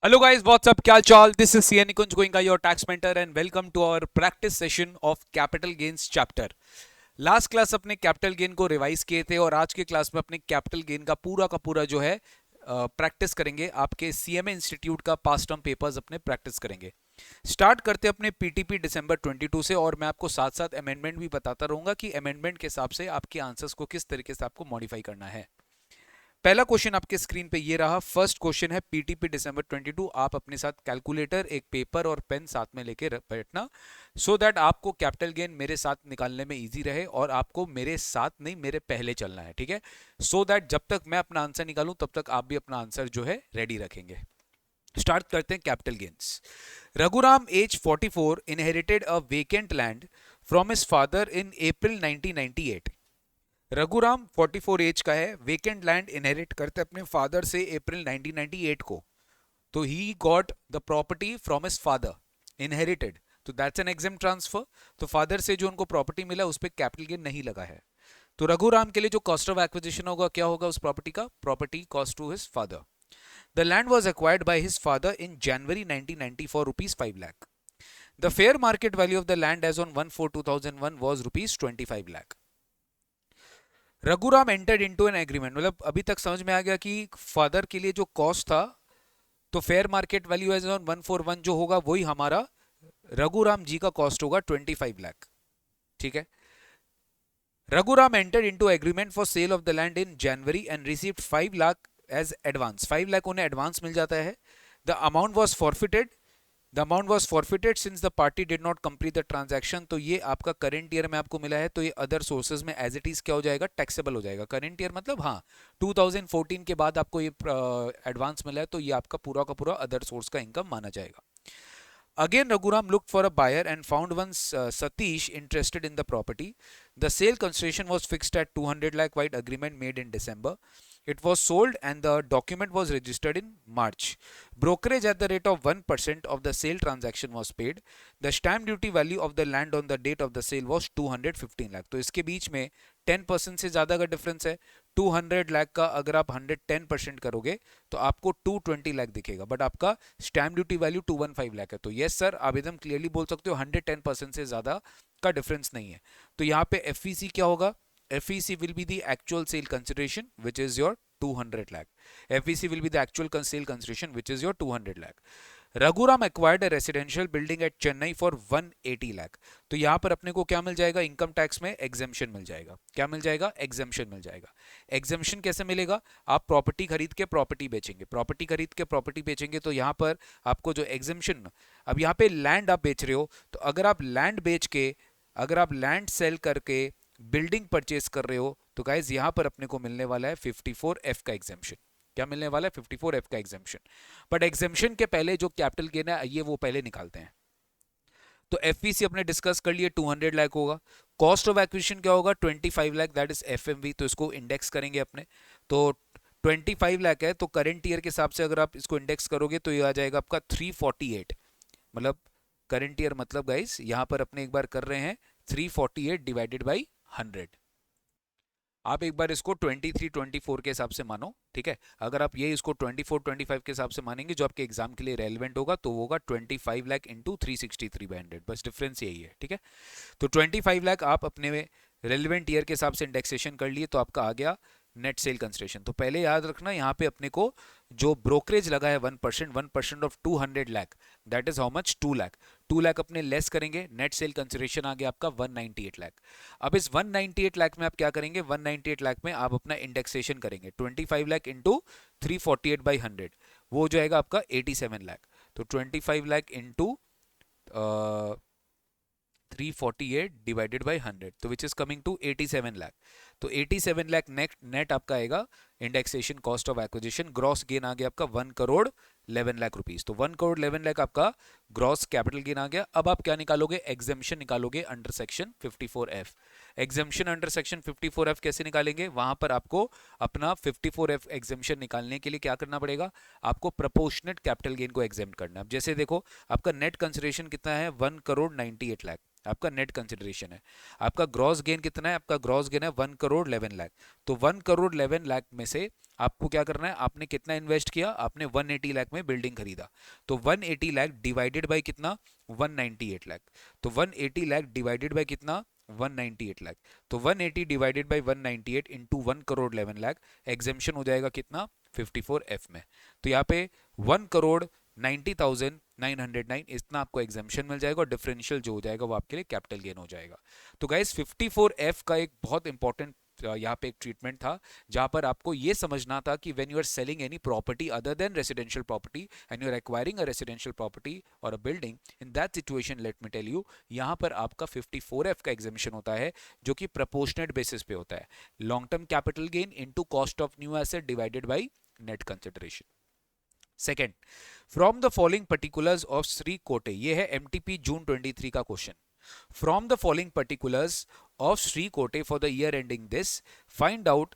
Hello guys, what's up? Kya chal? This is CN Nikunj Goenka, your tax mentor, and welcome to our practice session of capital gains chapter. Last class अपने capital gain को revise किए थे और आज के class में अपने capital gain का पूरा जो है प्रैक्टिस करेंगे। आपके सीएमए इंस्टीट्यूट का पास्ट टर्म पेपर्स अपने प्रैक्टिस करेंगे। स्टार्ट करते अपने पीटीपी दिसंबर 22 से, और मैं आपको साथ साथ अमेंडमेंट भी बताता रहूंगा कि अमेंडमेंट के हिसाब से आपके आंसर्स को किस तरीके से आपको मॉडिफाई करना है। पहला क्वेश्चन आपके स्क्रीन पे ये रहा। फर्स्ट क्वेश्चन है पीटीपी दिसंबर 22। आप अपने साथ कैलकुलेटर, एक पेपर और पेन साथ में लेके बैठना, सो दैट आपको कैपिटल गेन मेरे साथ निकालने में इजी रहे, और आपको मेरे साथ नहीं, मेरे पहले चलना है, ठीक है। सो दैट जब तक मैं अपना आंसर निकालूं तब तक आप भी अपना आंसर जो है रेडी रखेंगे। स्टार्ट करते हैं capital gains. Raghuram age 44 inherited a vacant land from his father in April 1998। Raghuram 44 age का है, वेकेंट लैंड इनहेरिट करते अपने फादर से अप्रैल 1998 को। तो he got the property from his father, inherited, तो दैट्स एन एग्जाम ट्रांसफर। तो फादर से जो उनको प्रॉपर्टी मिला उस पर कैपिटल गेन नहीं लगा है। तो रघुराम के लिए जो कॉस्ट ऑफ एक्विजिशन होगा, क्या होगा उस प्रॉपर्टी का? Property cost to his father. The land was acquired by his father in January 1990 for rupees 5 lakh. The fair market value of the land as on 1/4/2001 was rupees 25 lakh. Raghuram entered into an agreement, मतलब अभी तक समझ में आ गया कि father के लिए जो कॉस्ट था, तो fair market value as on 141 जो होगा वही हमारा रघुराम जी का कॉस्ट होगा 25 लाख, ठीक है। Raghuram entered into agreement for sale of the land in January and received 5 lakh as advance. 5 lakh उन्हें एडवांस मिल जाता है। The amount was forfeited, the amount was forfeited since the party did not complete the transaction. तो ये आपका current year में आपको मिला है, तो ये अदर सोर्सेज में एज इट इज क्या हो जाएगा? टैक्सेबल हो जाएगा। करंट ईयर मतलब हाँ, 2014 के बाद आपको ये एडवांस मिला है, तो ये आपका का पूरा अदर सोर्स का इनकम माना जाएगा। Again, Raghuram looked for a buyer and found one Satish interested in the property. The sale consideration was fixed at 200 lakh white agreement made in December. It was sold and the document was registered in March. Brokerage at the rate of 1% of the sale transaction was paid. The stamp duty value of the land on the date of the sale was 215 lakh. तो इसके बीच में 10% से ज़्यादा का difference है। 200 लाख का अगर आप 110% करोगे तो आपको 220 लाख दिखेगा, बट आपका स्टैम्प ड्यूटी वैल्यू 215 लाख है। तो यस सर, आप एकदम क्लियरली बोल सकते हो 110% से ज़्यादा का डिफरेंस नहीं है। तो यहाँ पे एफईसी क्या होगा? FEC will be the actual sale consideration, which is your 200 lakh. FEC will be the actual sale consideration, which is your 200 lakh. Raghuram acquired a residential building at Chennai for 180 lakh. तो यहां पर अपने को क्या मिल जाएगा? इनकम टैक्स में एग्जेम्पशन मिल जाएगा। क्या मिल जाएगा? एग्जेम्पशन मिल जाएगा। एग्जेम्पशन कैसे मिलेगा? आप प्रॉपर्टी खरीद के प्रॉपर्टी बेचेंगे, प्रॉपर्टी खरीद के प्रॉपर्टी बेचेंगे, तो यहां पर आपको जो एग्जेम्पशन, अब यहां पे लैंड आप बेच रहे हो, तो अगर आप लैंड बेच के, अगर आप लैंड सेल करके बिल्डिंग परचेस कर रहे हो, तो गाइज यहां पर अपने को मिलने वाला है 54F का एग्जेम्पशन। क्या मिलने वाला है? 54F का एग्जेम्पशन। बट एग्जेम्पशन के पहले जो कैपिटल गेन है ये वो पहले निकालते हैं। तो एफवीसी अपने डिस्कस कर लिए 200 लाख होगा। कॉस्ट ऑफ एक्विजिशन क्या होगा? 25 लाख, दैट इज एफएमवी। तो इसको इंडेक्स करेंगे अपने। तो 25 लाख है, तो करंट ईयर के हिसाब से अगर आप इसको इंडेक्स करोगे तो ये आ जाएगा आपका 348। मतलब करंट ईयर मतलब गाइस यहां पर अपने एक बार कर रहे हैं 348 डिवाइडेड बाई 100। आप एक बार इसको 23 24 के हिसाब से मानो, ठीक है। अगर आप ये इसको 24 25 के हिसाब से मानेंगे, जो आपके एग्जाम के लिए रेलिवेंट होगा, तो वो होगा 25 लाख इंटू 363/100। बस डिफरेंस यही है, ठीक है। तो 25 लाख आप अपने में रेलिवेंट ईयर के हिसाब से इंडेक्सेशन कर लिए, तो आपका आ गया नेट सेल कंसिडरेशन। तो पहले याद रखना, यहाँ पे अपने को जो ब्रोकरेज लगा है 1% of 200 lakh, that is how much? 2 lakh. 2 lakh अपने लेस करेंगे, नेट सेल कंसिडरेशन आ गया आपका 198 लाख। अब इस 198 लाख में आप क्या करेंगे? 198 लाख में आप अपना इंडेक्सेशन करेंगे 25 लाख इंटू 348/100, वो हो जाएगा आपका 87 लाख। तो 25 लाख इंटू 348 डिवाइडेड बाई 100, तो which is coming to 87 lakh. तो 87 लाख नेट नेट आपका आएगा indexation cost of acquisition. Gross gain आ गया आपका 1 करोड़ 11 लाख रुपीस। तो 1 करोड़ 11 लाख आपका ग्रॉस कैपिटल गेन आ गया। अब आप क्या निकालोगे? एग्जेम्पशन निकालोगे under section 54F। Exemption under section 54F कैसे निकालेंगे? वहां पर आपको अपना 54F एग्जेम्पशन निकालने के लिए क्या करना पड़ेगा? आपको प्रपोर्शनेट कैपिटल गेन को एग्जेम्प्ट करना है। जैसे देखो, आपका नेट कंसिडरेशन कितना है? 1 करोड़ 98 लाख। आपका नेट कंसिडरेशन है। आपका ग्रॉस गेन कितना है? आपका ग्रॉस गेन है 1,11,00,000। तो 1,11,00,000 में से आपको क्या करना है? आपने कितना इन्वेस्ट किया? आपने 180 लाख में बिल्डिंग खरीदा। तो 180 लाख डिवाइडेड बाय कितना? 198 लाख। तो 180 लाख डिवाइडेड बाय कितना? 198 लाख। तो 180 डिवाइडेड बाय 198 इंटू 1,11,00,000, एग्जेम्पशन हो जाएगा कितना? 54F में। तो यहाँ पे 1,90,909 इतना आपको एग्जामेशन मिल जाएगा, और डिफरेंशियल जो हो जाएगा वो आपके लिए कैपिटल गेन हो जाएगा। तो गाइस 54F का एक बहुत इंपॉर्टेंट यहाँ पे एक ट्रीटमेंट था, जहां पर आपको ये समझना था कि when you are selling any property other than residential property and you are acquiring a residential property और a building, in that situation let me tell you, यहाँ पर आपका 54F का एग्जामेशन होता है, जो कि प्रोपोर्शनेट बेसिस पे होता है। Long term capital gain into cost of new asset divided by net consideration. Second, from the following particulars of Shri Kote, ये है एमटीपी जून 23 का question. From the following particulars of Shri Kote for the year ending this, find out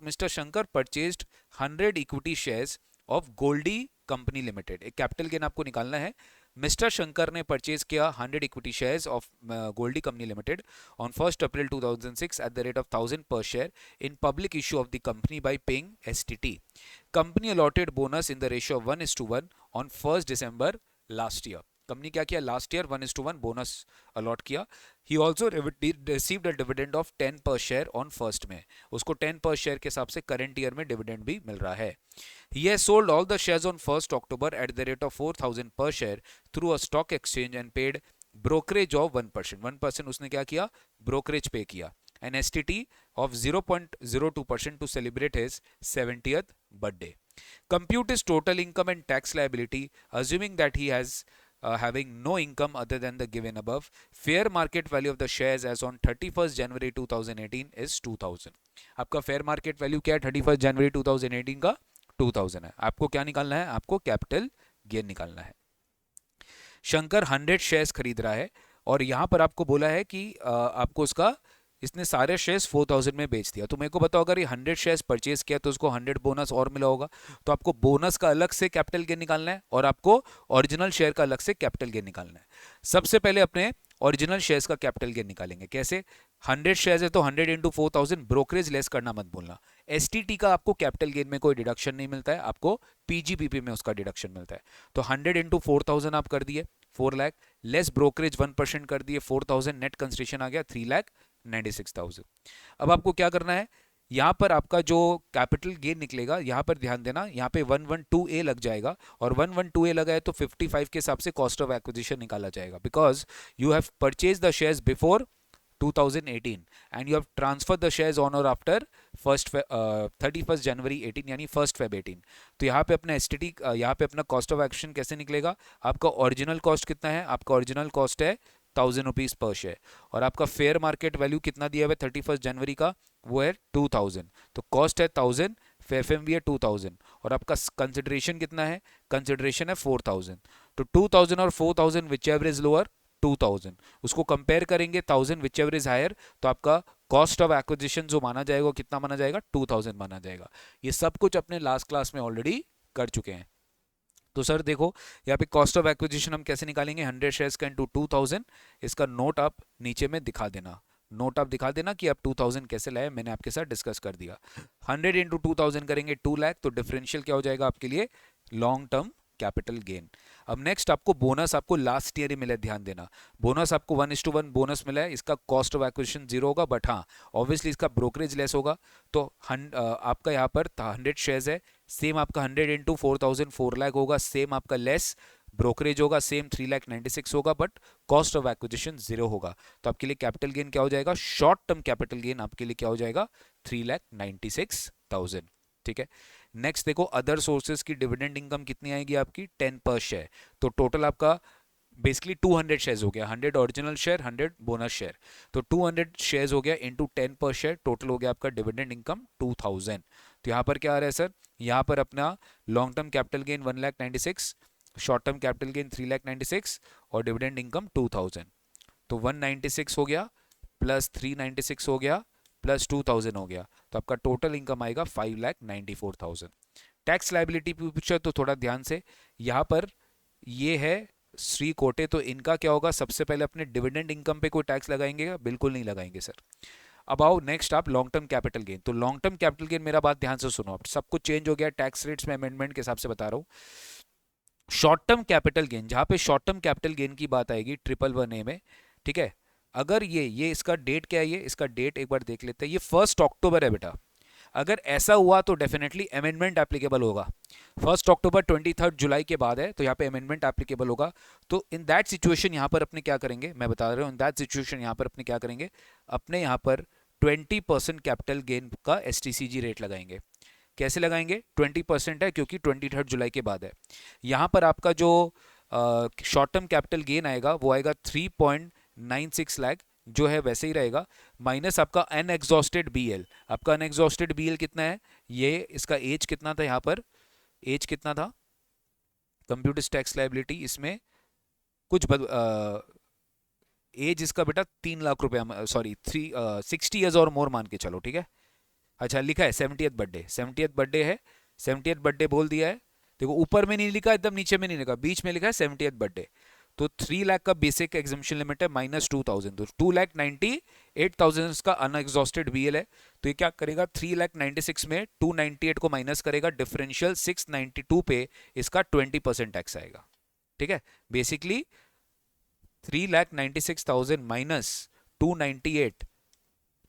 Mr Shankar purchased 100 equity shares of Goldie company limited. एक capital gain आपको निकालना है। Mr Shankar ने purchase किया 100 equity shares of Goldie company limited on 1st April 2006 at the rate of 1000 per share in public issue of the company by paying STT. Company allotted bonus in the ratio of 1:1 on 1st December last year. Company क्या किया? Last year 1:1 bonus allot किया। He also received a dividend of 10 पर share on first में, उसको 10 पर share के हिसाब से करंट ईयर में डिविडेंड भी मिल रहा है। He has sold all the shares on 1st October at the rate of 4,000 per share through a stock exchange and paid brokerage of 1%। 1% उसने क्या किया? ब्रोकरेज पे किया। An STT of 0.02% to celebrate his 70th birthday. Compute his total income and tax liability, assuming that he has having no income other than the given above. Fair market value of the shares as on 31st January 2018 is 2000। आपका fair market value क्या है 31st जनवरी 2018 का? 2000 है। आपको क्या निकालना है? आपको कैपिटल गेन निकालना है। शंकर 100 शेयर्स खरीद रहा है, और यहां पर आपको बोला है कि आपको उसका, इसने सारे शेयर्स 4000 में बेच दिया। तो मेरे को बताओ, अगर ये 100 शेयर्स परचेज किया तो उसको 100 बोनस और मिला होगा। तो आपको बोनस का अलग से कैपिटल गेन निकालना है, और आपको ओरिजिनल शेयर का अलग से कैपिटल गेन निकालना है। सबसे पहले अपने ओरिजिनल शेयर्स का कैपिटल गेन निकालेंगे। कैसे? 100 शेयर्स है तो 100 इंटू 4000, ब्रोकरेज लेस करना मत भूलना। एसटीटी का आपको कैपिटल गेन में कोई डिडक्शन नहीं मिलता है, आपको पीजीबीपी में उसका डिडक्शन मिलता है। तो 100 इंटू 4000 आप कर दिए 4 लाख, लेस ब्रोकरेज 1% कर दिए 4000, नेट कंसिडरेशन आ गया 3,96,000। अब आपको क्या करना है? यहां पर आपका जो कैपिटल गेन निकलेगा, यहां पर ध्यान देना, यहां पे 112A लग जाएगा, और 112A लगा है तो 55 के हिसाब से कॉस्ट ऑफ एक्विजिशन निकाला जाएगा, because you have purchase the shares before 2018 and you have transferred the shares on or after 31st January 18 यानी 1st Feb 18। तो यहाँ पे अपना एसटीटी, यहाँ पे अपना कॉस्ट ऑफ एक्शन कैसे निकलेगा? आपका ओरिजिनल कॉस्ट कितना है? आपका ओरिजिनल कॉस्ट है 1000 रुपीज पर शेयर, और आपका फेयर मार्केट वैल्यू कितना दिया हुआ है 31st जनवरी का? वो है 2000। तो कॉस्ट है 1000, एफएमवी है 2000, और आपका कंसिडरेशन कितना है? कंसिडरेशन है 4000। तो 2000 और 4000 विच एवर इज लोअर? 2000। उसको कंपेयर करेंगे 1000 विच एवर इज हायर, तो आपका कॉस्ट ऑफ एक्विजिशन जो माना जाएगा वो कितना माना जाएगा? 2000 माना जाएगा। ये सब कुछ अपने लास्ट क्लास में ऑलरेडी कर चुके हैं। तो सर देखो, यहाँ पे कॉस्ट ऑफ एक्विजिशन हम कैसे निकालेंगे? 100 शेयर्स का इंटू 2000। इसका नोट आप नीचे में दिखा देना, नोट आप दिखा देना कि आप 2000 कैसे लाए, मैंने आपके साथ डिस्कस कर दिया। 100 इंटू 2000 करेंगे 2 लाख, तो डिफरेंशियल क्या हो जाएगा आपके लिए? Long term capital gain. अब नेक्स्ट आपको बोनस, आपको लास्ट ईयर ही मिला, ध्यान देना। बोनस आपको 1:1 बोनस मिला है, इसका कॉस्ट ऑफ एक्विजिशन 0 होगा, बट हाँ ऑब्वियसली इसका ब्रोकरेज लेस होगा। तो आपका यहाँ पर 100 शेयर्स है, सेम आपका 100 इंटू 4000 4 लाख होगा, सेम आपका लेस ब्रोकरेज होगा, सेम 3,96,000 होगा, बट कॉस्ट ऑफ एक्विजिशन 0 होगा। तो आपके लिए कैपिटल गेन क्या हो जाएगा? शॉर्ट टर्म कैपिटल गेन आपके लिए क्या हो जाएगा? 3,96,000। ठीक है। नेक्स्ट देखो, अदर सोर्सेज की डिविडेंड इनकम कितनी आएगी आपकी? 10 पर शेयर। तो टोटल आपका बेसिकली 200 शेयर्स हो गया, 100 ओरिजिनल शेयर, 100 बोनस शेयर, तो 200 शेयर्स हो गया इंटू 10 पर शेयर, टोटल हो गया आपका डिविडेंड इनकम 2000। तो यहाँ पर क्या आ रहा है सर? यहाँ पर अपना long term capital gain 1,96,000, short term capital gain 3,96,000, और डिविडेंड इनकम 2000। तो 196 हो गया प्लस 396 हो गया प्लस 2000 हो गया, तो आपका टोटल इनकम आएगा 5,94,000। टैक्स लाइबिलिटी पूछा तो थोड़ा ध्यान से, यहाँ पर ये है श्री कोटे। तो इनका क्या होगा, सबसे पहले अपने डिविडेंड इनकम पे कोई टैक्स लगाएंगे क्या? बिल्कुल नहीं लगाएंगे सर। अब आओ नेक्स्ट आप लॉन्ग टर्म कैपिटल गेन। तो लॉन्ग टर्म कैपिटल गेन, मेरा बात ध्यान से सुनो, अब सब कुछ चेंज हो गया टैक्स रेट्स में, अमेंडमेंट के हिसाब से बता रहा हूँ। शॉर्ट टर्म कैपिटल गेन, जहां पे शॉर्ट टर्म कैपिटल गेन की बात आएगी 111A में, ठीक है, अगर ये इसका डेट क्या है, ये इसका डेट एक बार देख लेते हैं। ये 1 अक्टूबर है बेटा। अगर ऐसा हुआ तो डेफिनेटली अमेंडमेंट एप्लीकेबल होगा। 1 अक्टूबर 23 जुलाई के बाद है, तो यहाँ पे अमेंडमेंट एप्लीकेबल होगा। तो इन दैट सिचुएशन यहाँ पर अपने क्या करेंगे, मैं बता रहा हूँ, इन दैट सिचुएशन यहाँ पर अपने क्या करेंगे, अपने यहाँ पर 20% कैपिटल गेन का STCG रेट लगाएंगे। कैसे लगाएंगे? 20% है क्योंकि 23 जुलाई के बाद है। यहाँ पर आपका जो शॉर्ट टर्म कैपिटल गेन आएगा वो आएगा 3.96 लाख, जो है वैसे ही रहेगा, माइनस आपका अनएग्जॉस्टेड BL। आपका अनएग्जॉस्टेड BL कितना है, ये इसका एज कितना था, यहाँ पर एज कितना था, कंप्यूटर टैक्स लाइबिलिटी इसमें कुछ एज इसका बेटा 3 लाख रुपया, सॉरी 60 ईयर्स और मोर मान के चलो, ठीक है। अच्छा लिखा है 70th बर्थडे, 70th बर्थडे है, 70th बर्थडे बोल दिया है। देखो ऊपर में नहीं लिखा, एकदम नीचे में नहीं लिखा, बीच में लिखा है 70th बर्थडे। तो 3 लाख का बेसिक एग्जामिशन लिमिट है, माइनस 2000, तो 2,98,000 का अनएग्जॉस्टेड BL है। तो ये क्या करेगा, 3,96 में 298 को माइनस करेगा, डिफरेंशियल 692 पे इसका 20% टैक्स आएगा, ठीक है। बेसिकली 3,96,000 माइनस 298,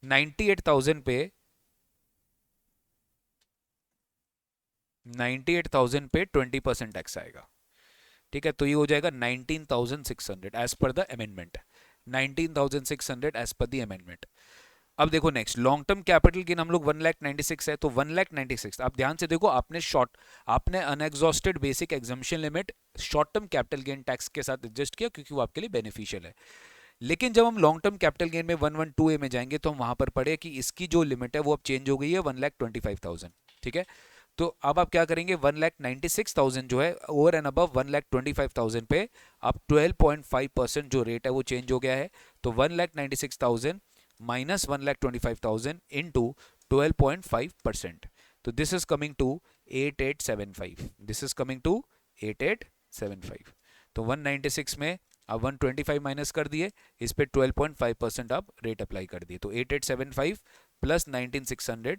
98,000 पे 98,000 पे 20% टैक्स आएगा, ठीक है। तो ये हो जाएगा 19,600 as per the amendment, 19,600 as per the amendment. अब देखो next long term capital gain, हम लोग 1,96,000 है, तो 1,96,000 आप ध्यान से देखो, आपने unexhausted basic exemption limit short term capital gain tax के साथ एडजस्ट किया क्योंकि वो आपके लिए बेनिफिशियल है। लेकिन जब हम लॉन्ग टर्म कैपिटल गेन में 112A में जाएंगे तो हम वहां पर पढ़े कि इसकी जो लिमिट है वो अब चेंज हो गई है 1,25,000, ठीक है। तो अब आप क्या करेंगे, 1,96,000 जो है ओवर एंड अबव 1,25,000 पे अब 12.5% जो रेट है वो चेंज हो गया है। तो 1,96,000 माइनस 1,25,000 इंटू 12.5%, तो this is coming to 8875, this is coming to 8875। तो 196 में अब 125 माइनस कर दिए, इस पे 12.5% आप रेट अप्लाई कर दिए, तो 8875 प्लस 19,600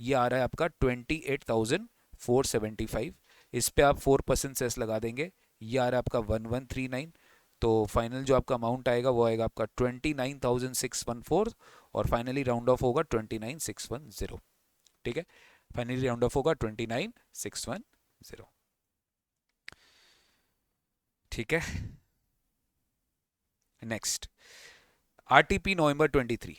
ये आ रहा है आपका 28,475। इस पे आप 4% सेस लगा देंगे, ये आ रहा है आपका 1139। तो फाइनल जो आपका अमाउंट आएगा वो आएगा आपका 29,614 और फाइनली राउंड ऑफ होगा 29,610, ठीक है। फाइनली राउंड ऑफ होगा 29,610, ठीक है। Next RTP November 23,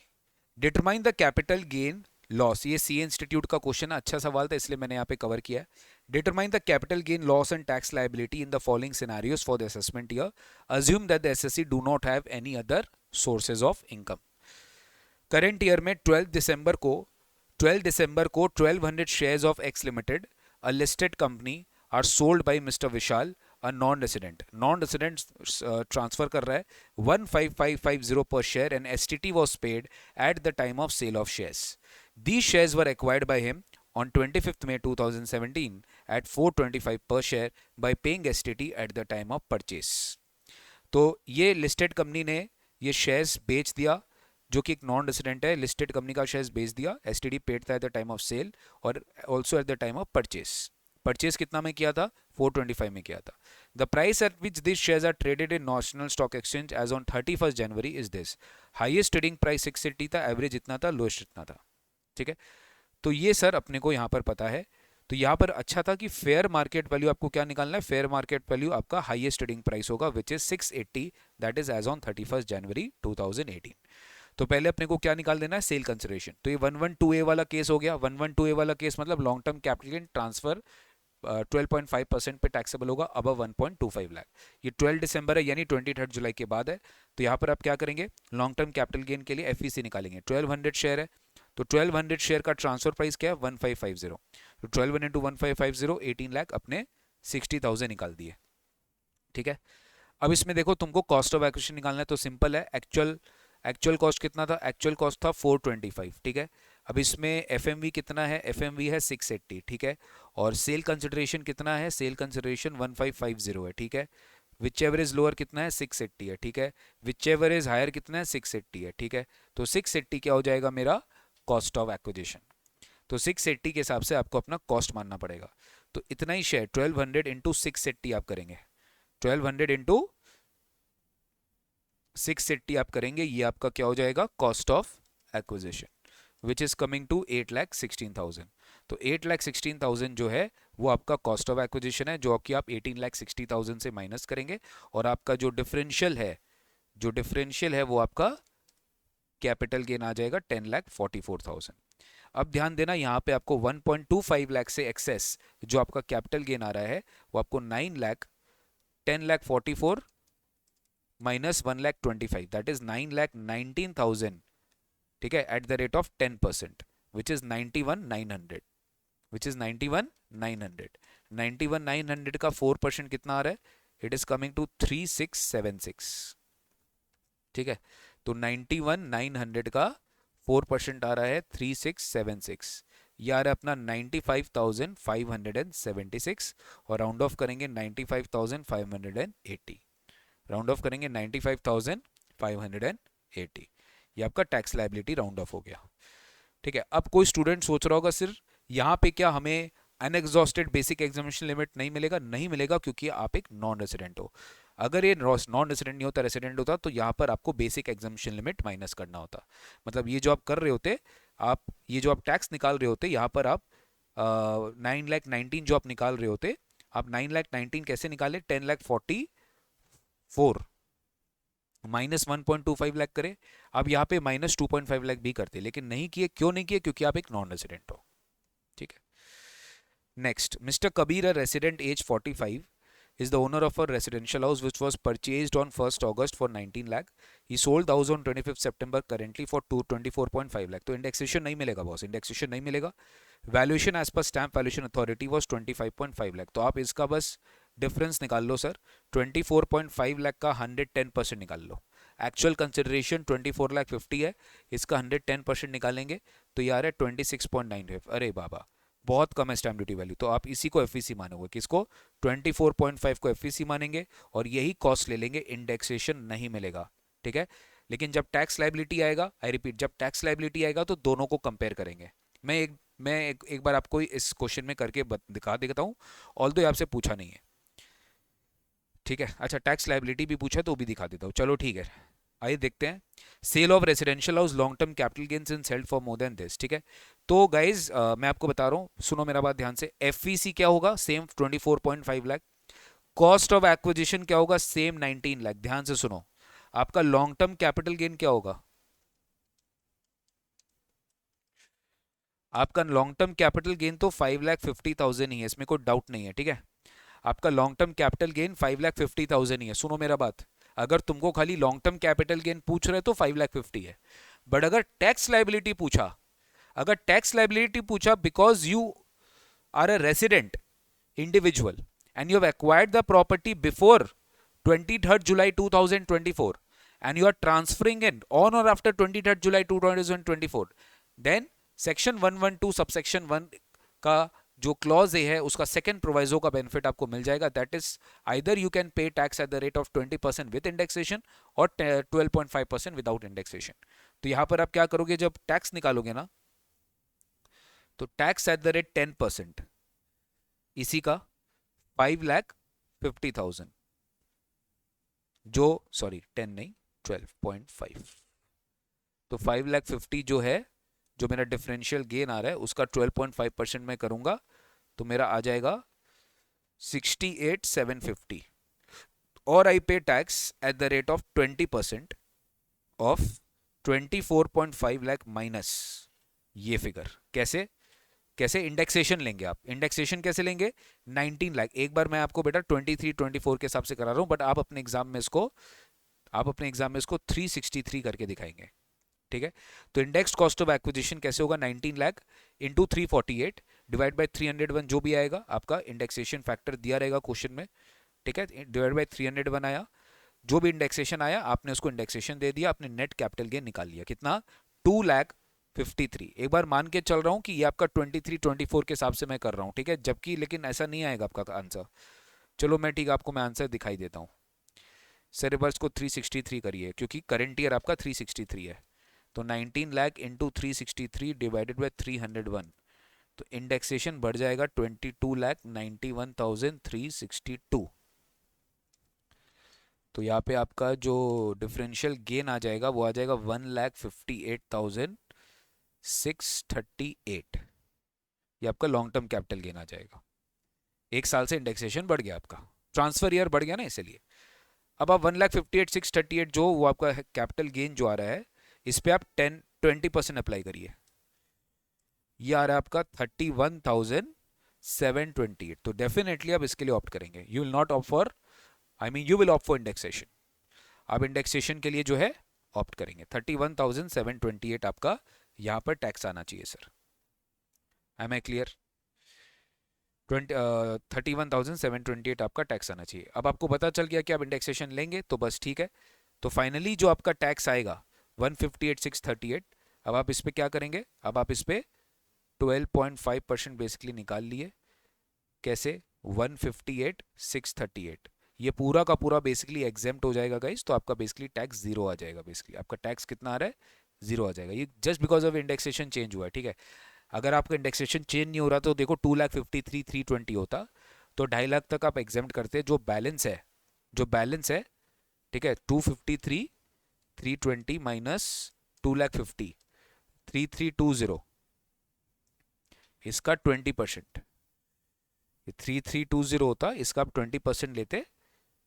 determine the capital gain loss. ये CA इंस्टीट्यूट का क्वेश्चन है, अच्छा सवाल था इसलिए मैंने यहाँ पे कवर किया है। Determine the capital gain loss and tax liability in the following scenarios for the assessment year, assume that the assessee do not have any other sources of income. Current year में 12 दिसंबर को 1200 shares of X limited, a listed company, are sold by mister Vishal, a non resident transfer कर रहा है 15,550 per share and STT was paid at the time of sale of shares. These shares were acquired by him on 25th May 2017 at 425 per share by paying STT at the time of purchase. तो ये listed company ने ये shares बेच दिया, जो कि एक non resident है, लिस्टेड कंपनी का शेयर्स बेच दिया, STD पेड था at the time of sale और also at the time of purchase. Purchase कितना में किया था, 425 में किया था। The price at which this shares are traded in National Stock Exchange as on 31 January is this. Highest trading price 680 था, average इतना था, लोएस्ट इतना था, ठीक है। तो ये सर अपने को यहाँ पर पता है। तो यहाँ पर अच्छा था कि फेयर मार्केट वैल्यू आपको क्या निकालना है, फेयर मार्केट वैल्यू आपका हाईएस्ट ट्रेडिंग प्राइस होगा which is 680, that is as on 31 January 2018। तो पहले अपने को क्या निकाल देना है, सेल कंसिडरेशन। तो ये 112A वाला केस हो गया। 112A वाला केस मतलब long term capital gain transfer 12.5% पे टैक्सेबल होगा अबव 1.25 लाख। ये 12 दिसंबर है यानी 23 जुलाई के बाद है। तो यहाँ पर आप क्या करेंगे, लॉन्ग टर्म कैपिटल गेन के लिए FEC निकालेंगे। 1200 शेयर है, तो 1200 शेयर का ट्रांसफर प्राइस क्या है, 1550। तो 1200 इंटू 1550, 18 लाख अपने 60,000 निकाल दिए, ठीक है। अब इसमें देखो तुमको कॉस्ट ऑफ एक्विजिशन निकालना है, तो सिंपल है, एक्चुअल कॉस्ट कितना था, एक्चुअल कॉस्ट था 425, ठीक है। अब इसमें एफ कितना है, एफ है 680, ठीक है, और सेल कंसिडरेशन कितना है, सेल कंसिडरेशन 1550 है, ठीक है, विच एवर इज लोअर कितना है 680 है, ठीक है, विच एवर इज हायर कितना है 680 है, ठीक है, तो 680 क्या हो जाएगा मेरा कॉस्ट ऑफ एक्विजिशन। तो 680 के हिसाब से आपको अपना कॉस्ट मानना पड़ेगा। तो इतना ही शेयर 1200 इंटू 680 आप करेंगे, 1200 इंटू 680 आप करेंगे, ये आपका क्या हो जाएगा cost of acquisition, which is coming to 8,16,000। तो 8,16,000 जो है वो आपका कॉस्ट ऑफ एक्विजिशन है, जो कि आप 18,60,000 से माइनस करेंगे, और आपका जो डिफरेंशियल है, जो डिफरेंशियल है वो आपका कैपिटल गेन आ जाएगा 10,44,000। अब ध्यान देना यहाँ पे आपको 1.25 लाख से एक्सेस जो आपका कैपिटल गेन आ रहा है वो आपको 9 लाख 10,44 माइनस 1,25,000 दैट इज 9,19,000, ठीक है, at the rate of 10%, which is 91,900, which is 91,900। 91,900 का 4% कितना आ रहा है, इट इज कमिंग टू 3,676, ठीक है, तो 91,900 का 4% आ रहा है 3,676, ये आ रहा है अपना 95,576, और राउंड ऑफ करेंगे 95,580, राउंड ऑफ करेंगे 95,580, ये आपका टैक्स लायबिलिटी राउंड ऑफ हो गया, ठीक है। अब कोई स्टूडेंट सोच रहा होगा सर यहाँ पे क्या हमें अनएग्जॉस्टेड बेसिक एग्जामिनेशन लिमिट नहीं मिलेगा, नहीं मिलेगा, क्योंकि आप एक नॉन रेसिडेंट हो। अगर ये नॉन रेसिडेंट नहीं होता, रेसिडेंट होता, तो यहाँ पर आपको बेसिक एग्जामिनेशन लिमिट माइनस करना होता। मतलब ये जो आप कर रहे होते, आप ये जो आप टैक्स निकाल रहे होते, यहाँ पर आप 9,19,000 जो आप निकाल रहे होते, आप 9,19,000 कैसे निकाले, 10,44 माइनस 1.25 लाख करे, अब यहाँ पे माइनस 2.5 लाख भी करते, लेकिन नहीं किए, क्यों नहीं किए, क्योंकि आप एक नॉन रेसिडेंट हो, ठीक है। Next, mister Kabir, a resident age 45, is the owner of a residential house which was purchased on 1st August for 19 lakh. He sold the house on 25th September currently for 24.5 lakh. तो indexation नहीं मिलेगा boss, indexation नहीं मिलेगा। Valuation as per stamp valuation authority was 25.5 lakh. तो आप इसका बस difference निकाल लो सर, 24.5 लाख का 110% निकाल लो। एक्चुअल कंसिडरेशन 24 लाख 50 है, इसका 110% निकालेंगे तो ये आ रहा है 26.95। अरे बाबा बहुत कम है स्टैम्प ड्यूटी वैल्यू, तो आप इसी को एफईसी मानोगे, किसको, 24.5 को एफईसी मानेंगे, और यही कॉस्ट ले लेंगे, इंडेक्सेशन नहीं मिलेगा, ठीक है। लेकिन जब टैक्स लायबिलिटी आएगा, आई रिपीट, जब टैक्स लायबिलिटी आएगा तो दोनों को कंपेयर करेंगे। मैं एक बार आपको इस क्वेश्चन में करके दिखा देता हूँ, ऑल्दो आपसे पूछा नहीं है, ठीक है। अच्छा, टैक्स लायबिलिटी भी पूछा तो भी दिखा देता हूँ, चलो ठीक है, आइए देखते हैं। Sale of residential house long term capital gains in sold for more than this, ठीक है। तो गाइज मैं आपको बता रहा हूँ, सुनो मेरा बात ध्यान से, एफईसी क्या होगा, same 24.5 lakh, cost of acquisition क्या होगा, सेम 19 लाख। ध्यान से सुनो, आपका लॉन्ग टर्म कैपिटल गेन क्या होगा, आपका लॉन्ग टर्म कैपिटल गेन तो 5,50,000 ही है, इसमें कोई डाउट नहीं है, ठीक है। आपका लॉन्ग टर्म कैपिटल गेन 5,50,000 ही है। सुनो मेरा बात, अगर तुमको खाली लॉन्ग टर्म कैपिटल गेन पूछ रहे तो 5,50,000 है, बट अगर टैक्स लायबिलिटी पूछा, अगर टैक्स लायबिलिटी पूछा because you are a resident individual and you have acquired the property before 23rd July 2024 and you are transferring it on or after 23rd July 2024, then section 112 subsection 1 का जो clause A है उसका second proviso का benefit आपको मिल जाएगा, that is either you can pay tax at the rate of 20% with indexation और 12.5% without indexation. तो यहां पर आप क्या करोगे, जब टैक्स निकालोगे ना, तो टैक्स एट द रेट 10%, इसी का 5,50,000, जो सॉरी 10 नहीं 12.5, तो 5,50,000 जो है, जो मेरा डिफरेंशियल गेन आ रहा है उसका 12.5% मैं करूंगा तो मेरा आ जाएगा 68,750, और आई पे tax at the rate of 20% of 24.5 lakh minus ये फिगर। कैसे कैसे इंडेक्सेशन लेंगे आप, इंडेक्सेशन कैसे लेंगे, 19 लाख। एक बार मैं आपको बेटा 23 24 के हिसाब से करा रहा हूं, बट आप अपने एग्जाम में इसको 363 करके दिखाएंगे, ठीक है। तो इंडेक्स्ड कॉस्ट ऑफ एक्विजिशन कैसे होगा, 19 लाख इंटू 348 डिवाइड बाय 301, जो भी आएगा आपका इंडेक्सेशन फैक्टर दिया रहेगा क्वेश्चन में, ठीक है, डिवाइड बाय 301 आया, जो भी इंडेक्सेशन आया आपने उसको इंडेक्सेशन दे दिया, आपने नेट कैपिटल गेन निकाल लिया, कितना, 2,00,000 53। एक बार मान के चल रहा हूँ कि ये आपका 23 24 के हिसाब से मैं कर रहा हूँ, ठीक है, जबकि लेकिन ऐसा नहीं आएगा आपका आंसर। चलो मैं ठीक है आपको मैं आंसर दिखाई देता हूँ। सर रिवर्स को 363 करिए क्योंकि करंट ईयर आपका 363 है, तो 19 लाख इंटू 363 डिवाइडेड बाई 301, तो इंडेक्सेशन बढ़ जाएगा 22,91,362। तो यहाँ पे आपका जो डिफरेंशियल गेन आ जाएगा वो आ जाएगा 1,58,638। ये आपका लॉन्ग टर्म कैपिटल गेन आ जाएगा। एक साल से इंडेक्सेशन बढ़ गया आपका, ट्रांसफर ईयर बढ़ गया ना इसलिए। अब आप 1,58,638 जो वो आपका कैपिटल गेन जो आ रहा है, इस पे आप 20% अप्लाई करिए। ये आ रहा है आपका 31,728। तो डेफिनेटली आप इसके लिए ऑप्ट करेंगे। You will not opt for, I mean you will opt for indexation. आप इंडेक्सेशन के लिए जो है ऑप्ट करेंगे। 31,728 आपका यहाँ पर टैक्स आना चाहिए सर। M I clear? 31,728 आपका टैक्स आना चाहिए। अब आपको पता चल गया कि आप इंडेक्सेशन लेंगे तो बस ठीक है। तो फाइनली जो आपका टैक्स आएगा 158,638। अब आप इस पे क्या करेंगे? अब आप इस पे 12.5% बेसिकली निकाल लिए। कैसे? 158,638 ये पूरा का पूरा बेसिकली एग्जेम्प्ट हो जाएगा गाइस, तो आपका बेसिकली टैक्स जीरो आ जाएगा। बेसिकली आपका टैक्स कितना आ रहा है? जीरो आ जाएगा। ये just because of indexation change हुआ है, ठीक है। अगर आपका इंडेक्सेशन चेंज नहीं हो रहा तो देखो 2,53,320 होता, तो 2.5 लाख तक आप एग्जेम्प्ट करते। जो बैलेंस है, जो बैलेंस है, ठीक है, 253,320 माइनस 2,50,3320, इसका 20%। 3320 होता, इसका आप 20% लेते,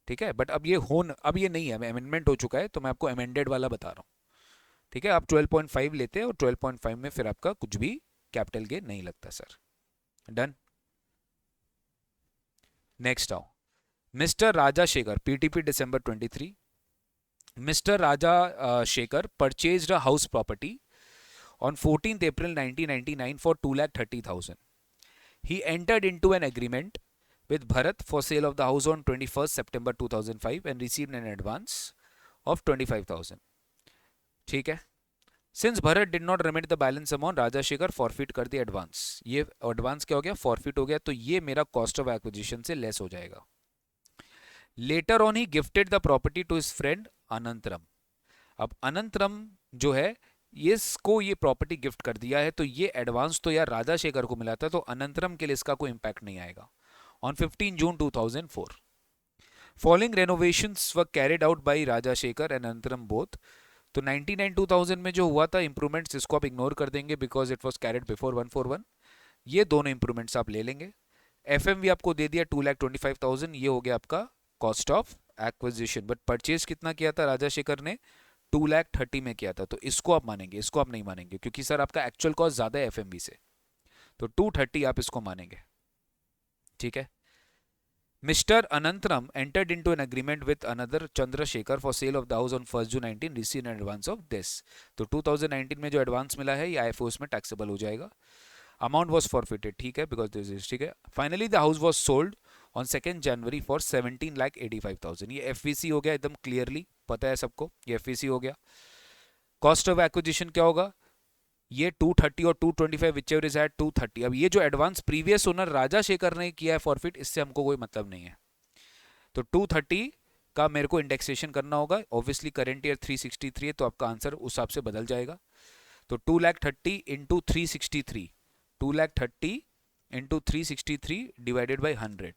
ठीक है। बट अब ये अब ये नहीं है, अमेंडमेंट हो चुका है, तो मैं आपको अमेंडेड वाला बता रहा हूँ, ठीक है। आप 12.5 लेते हैं और 12.5 में फिर आपका कुछ भी कैपिटल गेन नहीं लगता सर। डन। नेक्स्ट आओ, mister Raja Shekhar, PTP December 23। Mr. Raja Shekhar purchased a house property on 14th April 1999 for 2,30,000. He entered into an agreement with Bharat for sale of the house on 21st September 2005 and received an advance of 25,000. ठीक है। Since Bharat did not remit the balance amount, Raja Shekhar forfeit कर दिया advance. ये advance क्या हो गया? Forfeit हो गया, तो ये मेरा कॉस्ट ऑफ एक्विजिशन से लेस हो जाएगा। Later on he gifted the property to his friend Anantaram. अब अनंतरम जो है, इसको ये प्रॉपर्टी गिफ्ट कर दिया है, तो ये एडवांस तो यार राजा शेखर को मिला था, तो अनंतरम के लिए इसका कोई इंपैक्ट नहीं आएगा। On 15 June 2004 following renovations were carried out by Raja Shekhar and Anantaram both. तो 99-2000 में जो हुआ था इंप्रूवमेंट्स, इसको आप इग्नोर कर देंगे because it was carried before 141। ये दोनों इंप्रूवमेंट्स आप ले लेंगे। एफएमवी आपको दे दिया 2,25,000, ये हो गया आपका cost of acquisition. But purchase कितना किया था राजा शेखर ने? 2,30,000 में किया था, तो इसको आप मानेंगे, इसको आप नहीं मानेंगे क्योंकि सर आपका एक्चुअल कॉस्ट ज्यादा है एफएमवी से, तो 230 आप इसको मानेंगे, ठीक है। Mr. Anantram entered into an agreement with another Chandrasekhar for sale of the house on 1st June 19, received an advance of this। तो 2019 में जो एडवांस मिला है ये आईएफओ में टैक्सेबल हो जाएगा। अमाउंट वाज फॉरफिटेड, ठीक है, बिकॉज दिस इज, ठीक है। Finally the house was sold on 2 January for 17,85,000। ये एफवीसी हो गया, एकदम क्लियरली पता है सबको, ये एफवीसी हो गया। कॉस्ट ऑफ एक्विजिशन क्या होगा? ये 230 और 225 विचएवर इज एट 230। अब ये जो एडवांस प्रीवियस ओनर राजा शेखर ने किया है फॉरफिट, इससे हमको कोई मतलब नहीं है, तो 230 का मेरे को इंडेक्सेशन करना होगा। ऑब्वियसली करेंट ईयर 363 है, तो आपका आंसर उस हिसाब से बदल जाएगा। तो 2,30,000 इंटू 363, 2,30,000 इंटू 363 डिवाइडेड बाई 100,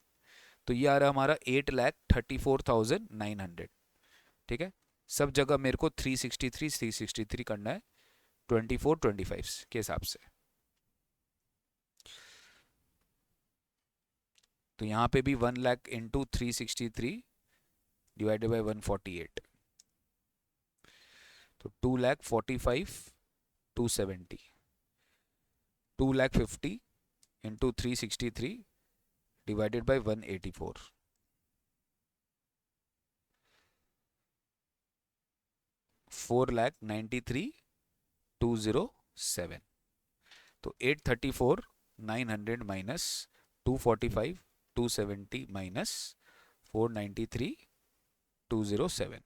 तो ये आ रहा हमारा 8,34,900, ठीक है। सब जगह मेरे को 363 करना है 24-25 के हिसाब से। तो यहां पे भी 1 लाख इंटू 363 डिवाइडेड बाई 148, तो 2,45,270, 2,50,000 इंटू 363 डिवाइडेड बाई 184, 4,93,207। तो 834,900 माइनस 245,270 माइनस 493,207,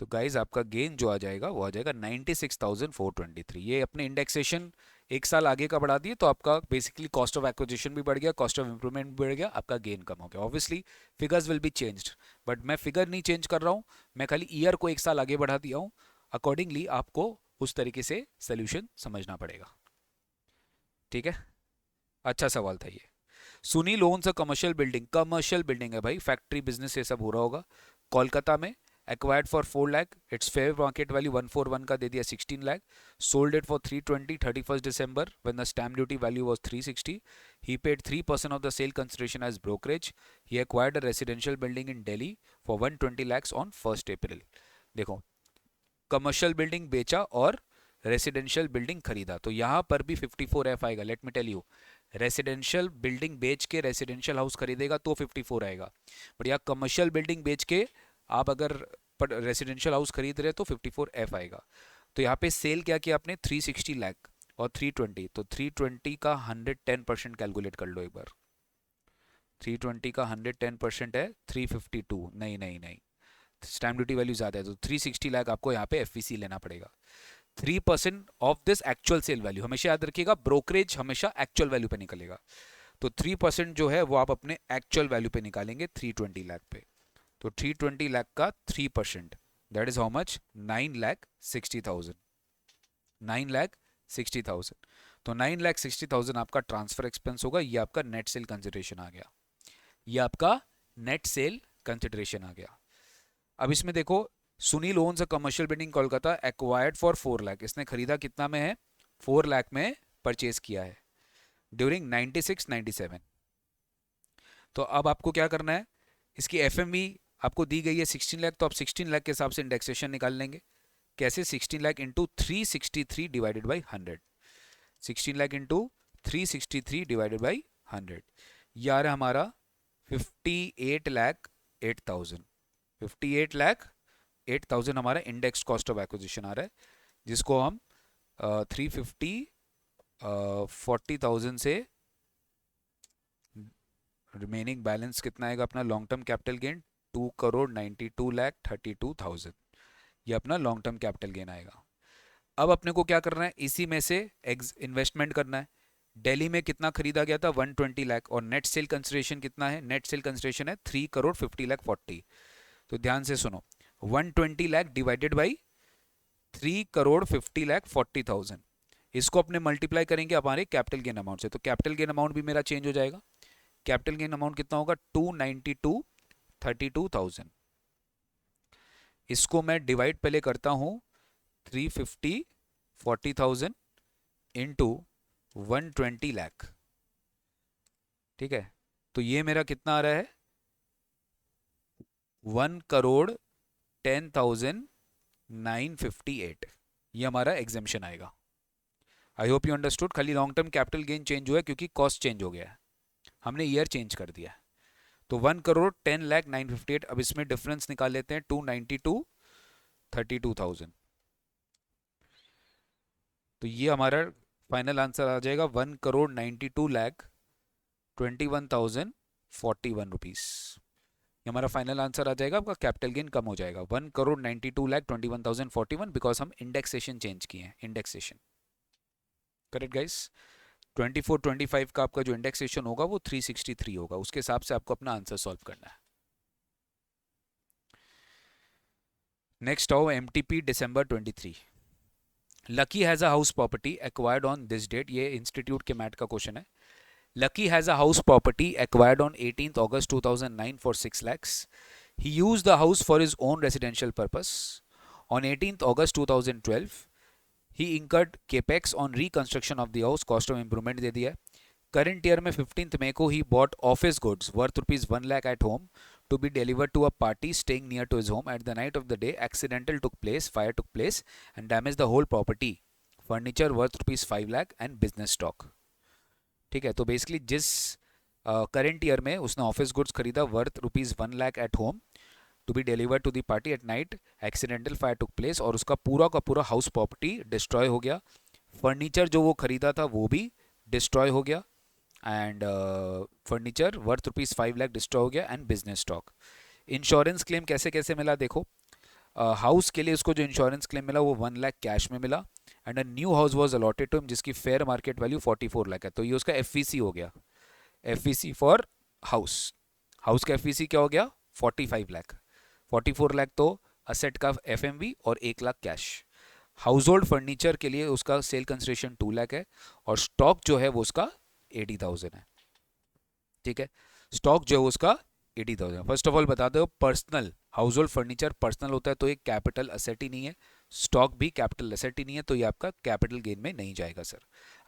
तो गाइज आपका गेन जो आ जाएगा वो आ जाएगा 96,423। ये अपने इंडेक्सेशन एक साल आगे का बढ़ा दिए तो आपका बेसिकली कॉस्ट ऑफ एक्विजिशन भी बढ़ गया, कॉस्ट ऑफ इंप्रूवमेंट भी बढ़ गया, आपका गेन कम हो गया। Obviously figures will be changed, but मैं फिगर नहीं चेंज कर रहा हूँ, मैं खाली ईयर को एक साल आगे बढ़ा दिया हूँ। अकॉर्डिंगली आपको उस तरीके से सोल्यूशन समझना पड़ेगा। ठीक है, अच्छा सवाल था ये। Sunil owns a commercial building है भाई, फैक्ट्री बिजनेस ये सब हो रहा होगा कोलकाता में। Acquired for 4 lakh, it's fair market value 141 का दे दिया 16 lakh. Sold it for 320 31st December when the stamp duty value was 360. He paid 3% of the sale consideration as brokerage. He acquired a residential building in Delhi for 120 lakhs on 1st April. देखो, commercial building बेचा और residential building खरीदा, तो यहां पर भी 54F आएगा। Let me tell you, residential building बेच के रेसिडेंशियल हाउस खरीदेगा तो 54 आएगा, बट यहाँ कमर्शियल बिल्डिंग बेच के आप अगर रेसिडेंशियल हाउस खरीद रहे तो 54F आएगा। तो यहाँ पे सेल क्या किया आपने, 360 लाख और 320, तो 320 का 110% कैलकुलेट कर लो एक बार। 320 का 110% है 352, नहीं नहीं नहीं, स्टैम्प ड्यूटी वैल्यू ज़्यादा है, तो 360 लाख आपको यहाँ पे एफवीसी लेना पड़ेगा। 3% of this actual sale value, हमेशा याद रखिएगा ब्रोकरेज हमेशा एक्चुअल वैल्यू पे निकलेगा, तो 3% जो है वो आप अपने एक्चुअल वैल्यू पे निकालेंगे 320 लाख पे। तो 320 लाख का 3%, दैट इज हाउ मच, 9,60,000। 9,60,000, तो 9,60,000 आपका ट्रांसफर एक्सपेंस होगा। ये आपका नेट सेल कंसिडरेशन आ गया, ये आपका नेट सेल कंसिडरेशन आ गया। अब इसमें देखो, Sunil owns a commercial building Kolkata, acquired for 4 lakh, इसने खरीदा कितना में है, 4 लाख में परचेज किया है ड्यूरिंग 96-97। तो अब आपको क्या करना है, इसकी एफएमवी आपको दी गई है 16 लाख, तो आप 16 लाख के हिसाब से इंडेक्सेशन निकाल लेंगे। कैसे, 16 lakh into 363 divided by 100, 16 lakh into 363 divided by 100, ये आ रहा है हमारा 58,08,000। 58,08,000 हमारा इंडेक्स कॉस्ट ऑफ एक्विजिशन आ रहा है, जिसको हम 350,40,000 से रिमेनिंग बैलेंस कितना आएगा अपना लॉन्ग टर्म कैपिटल गेन, 2,92,32,000, ये अपना लॉन्ग टर्म कैपिटल गेन आएगा। अब अपने को क्या करना है, इसी में से इन्वेस्टमेंट करना है। दिल्ली में कितना खरीदा गया था, 120 लाख, और नेट सेल कंसिडरेशन कितना है, नेट सेल कंसिडरेशन है 3,50,40,000। तो ध्यान से सुनो, 120 लाख डिवाइडेड बाई 3,50,40,000, इसको अपने मल्टीप्लाई करेंगे हमारे कैपिटल गेन अमाउंट से, तो कैपिटल गेन अमाउंट भी मेरा चेंज हो जाएगा। कैपिटल गेन अमाउंट कितना होगा, 292,32,000। इसको मैं डिवाइड पहले करता हूं 350,40,000 इंटू 120 लाख, ठीक है, तो ये मेरा कितना आ रहा है, 1,10,958, ये हमारा एग्जेम्पशन आएगा। I hope you understood. खाली long term capital gain change हुआ है क्योंकि कॉस्ट चेंज हो गया है, हमने ईयर चेंज कर दिया है। तो 1,10,09,58, अब इसमें डिफरेंस निकाल लेते हैं, 292,32,000, तो ये हमारा फाइनल आंसर आ जाएगा 1,92,21,041 रुपीज। ये हमारा फाइनल आंसर आ जाएगा, आपका कैपिटल गेन कम हो जाएगा 1,92,21,041, बिकॉज हम इंडेक्सेशन चेंज किए हैं, इंडेक्सेशन। करेक्ट गाइस, 24-25 का आपका जो इंडेक्सेशन होगा वो 363 होगा, उसके हिसाब से आपको अपना आंसर सॉल्व करना है। नेक्स्ट आओ MTP December 23। Lucky has a house property acquired on this date, ये इंस्टीट्यूट के मैट का क्वेश्चन है। Lucky has a house property acquired on 18th August 2009 for 6 lakhs. He used the house for his own residential purpose. On 18th August 2012, he incurred capex on reconstruction of the house, cost of improvement दे दिया है। Current year में 15th May को he bought office goods worth rupees 1 lakh at home to be delivered to a party staying near to his home. At the night of the day, accidental took place, fire took place and damaged the whole property. Furniture worth rupees 5 lakh and business stock. ठीक है, तो basically जिस current year में उसने office goods खरीदा worth rupees 1 lakh at home to be delivered to the party at night, accidental fire took place और उसका पूरा का पूरा हाउस प्रॉपर्टी डिस्ट्रॉय हो गया। फर्नीचर जो वो खरीदा था वो भी डिस्ट्रॉय हो गया and furniture worth rupees 5 lakh destroy हो गया and business stock. Insurance claim कैसे कैसे मिला देखो, हाउस के लिए उसको जो इंश्योरेंस क्लेम मिला वो 1 लाख कैश में मिला, and a new house was allotted to him जिसकी फेयर मार्केट वैल्यू 44 लाख है। तो ये उसका एफवीसी हो गया, एफवीसी फॉर हाउस। हाउस का एफवीसी क्या हो गया? 45 लाख। 44 लाख तो असेट का एफएमवी और 1 lakh cash. House hold furniture के लिए उसका सेल कंसिडरेशन 2 लाख है, और स्टॉक जो है वो उसका 80,000 है। ठीक है, स्टॉक जो है उसका 80,000। फर्स्ट ऑफ ऑल बता दो, personal house hold furniture personal होता है तो ये कैपिटल असेट ही नहीं है, स्टॉक भी कैपिटल असेट ही नहीं है, तो ये आपका कैपिटल गेन में नहीं जाएगा सर।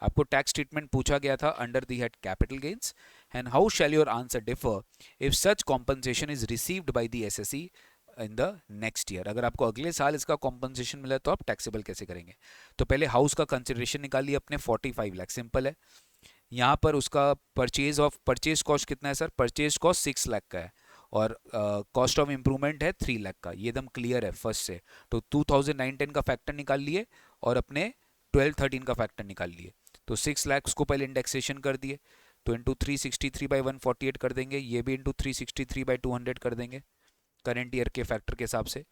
आपको टैक्स ट्रीटमेंट पूछा गया था under the head capital gains, and how shell your answer differ if such compensation is received by the assessee in the next year. अगर आपको अगले साल इसका कॉम्पनसेशन मिला तो आप टैक्सेबल कैसे करेंगे? तो पहले हाउस का कंसिडरेशन निकालिए अपने 45 लाख, सिंपल है। यहाँ पर उसका परचेज कॉस्ट कितना है सर? परचेज कॉस्ट 6 लाख का है, और कॉस्ट ऑफ इम्प्रूवमेंट है 3 लाख का, ये एकदम क्लियर है फर्स्ट से। तो 2009-10 का फैक्टर निकाल लिए और अपने 12-13 का फैक्टर निकाल लिए। तो 6 लाख को पहले इंडेक्सेशन कर दिए, तो इंटू 363/148 कर देंगे, ये भी इंटू 363/200 कर देंगे करेंट ईयर के फैक्टर के हिसाब से।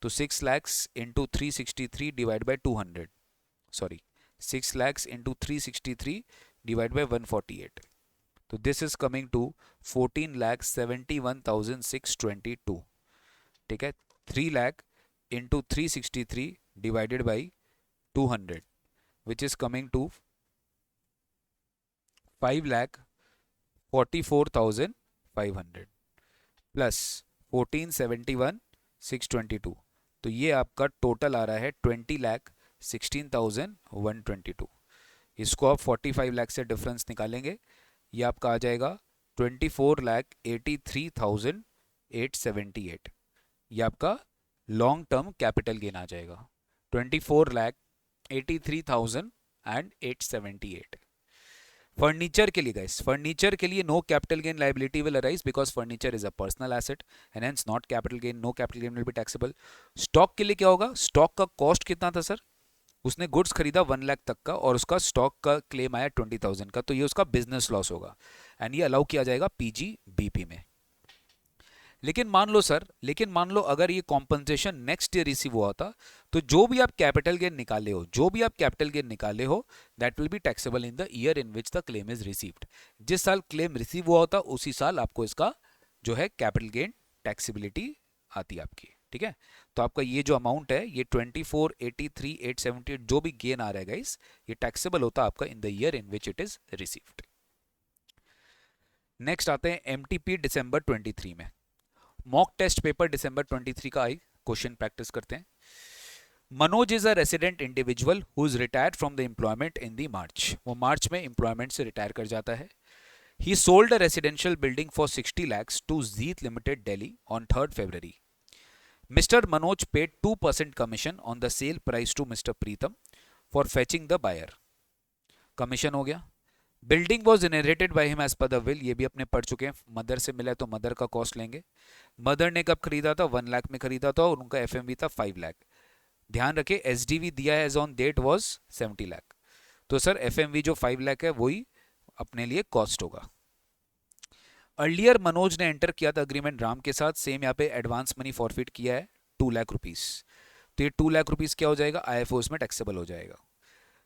तो 6 lakh into 363 divide by 200, sorry 6 lakhs into 363 divided by 148. तो दिस इज कमिंग टू 14,71,622। ठीक है, 3 lakh into 363 divided by 200 which is coming to 5,44,500 plus 14,71,622। तो ये आपका टोटल आ रहा है 20,16,122। इसको आप 45 लाख से डिफरेंस निकालेंगे, ये आपका आ जाएगा 24,83,878। ये आपका लॉन्ग टर्म कैपिटल गेन आ जाएगा 24,83,878। फर्नीचर के लिए गाइस, फर्नीचर के लिए no capital gain liability will arise because furniture is a personal asset and hence not capital gain, no capital gain will be taxable. Stock के लिए क्या होगा? स्टॉक का कॉस्ट कितना था सर? उसने गुड्स खरीदा 1 लाख तक का और उसका स्टॉक का क्लेम आया 20,000 का, तो ये उसका बिजनेस लॉस होगा एंड ये अलाउ किया जाएगा पीजीबीपी में। लेकिन मान लो अगर ये कॉम्पनसेशन नेक्स्ट ईयर रिसीव हुआ होता, तो जो भी आप कैपिटल गेन निकाले हो that will be taxable in the year in which the claim is received. जिस साल क्लेम रिसीव हुआ होता उसी साल आपको इसका जो है कैपिटल गेन टैक्सेबिलिटी आती है आपकी। ठीक है, तो आपका ये जो अमाउंट है ये 24,83,878 जो भी गेन आ रहा है गाइस, ये टैक्सेबल होता है आपका in the year in which it is received. Next आते हैं एमटीपी दिसंबर 23 में। मॉक टेस्ट पेपर दिसंबर 23 का आई, क्वेश्चन प्रैक्टिस करते हैं। Manoj is a resident individual who is retired from the employment in the March. वो मार्च में एम्प्लॉयमेंट से रिटायर कर जाता है। He sold a residential building for 60 lakhs to Jeet limited Delhi on 3rd February. Mr. Manoj paid 2% commission on the sale price to Mr. Preetham for fetching the buyer. Commission हो गया। Building was inherited by him as per the will, ये भी अपने पढ़ चुके हैं। Mother से मिला है तो मदर का कॉस्ट लेंगे। मदर ने कब खरीदा था? 1 लाख में खरीदा था और उनका एफएमवी था 5 लाख। ध्यान रखे एसडीवी दिया है as on date was 70 lakh, तो सर एफएमवी जो 5 लाख है वही अपने लिए कॉस्ट होगा। अर्लियर मनोज ने एंटर किया था अग्रीमेंट राम के साथ, सेम यहाँ पे एडवांस मनी फॉरफिट किया है 2 लाख रुपीस, तो ये 2 लाख रुपीस क्या हो जाएगा? आईएफओ में टैक्सेबल हो जाएगा।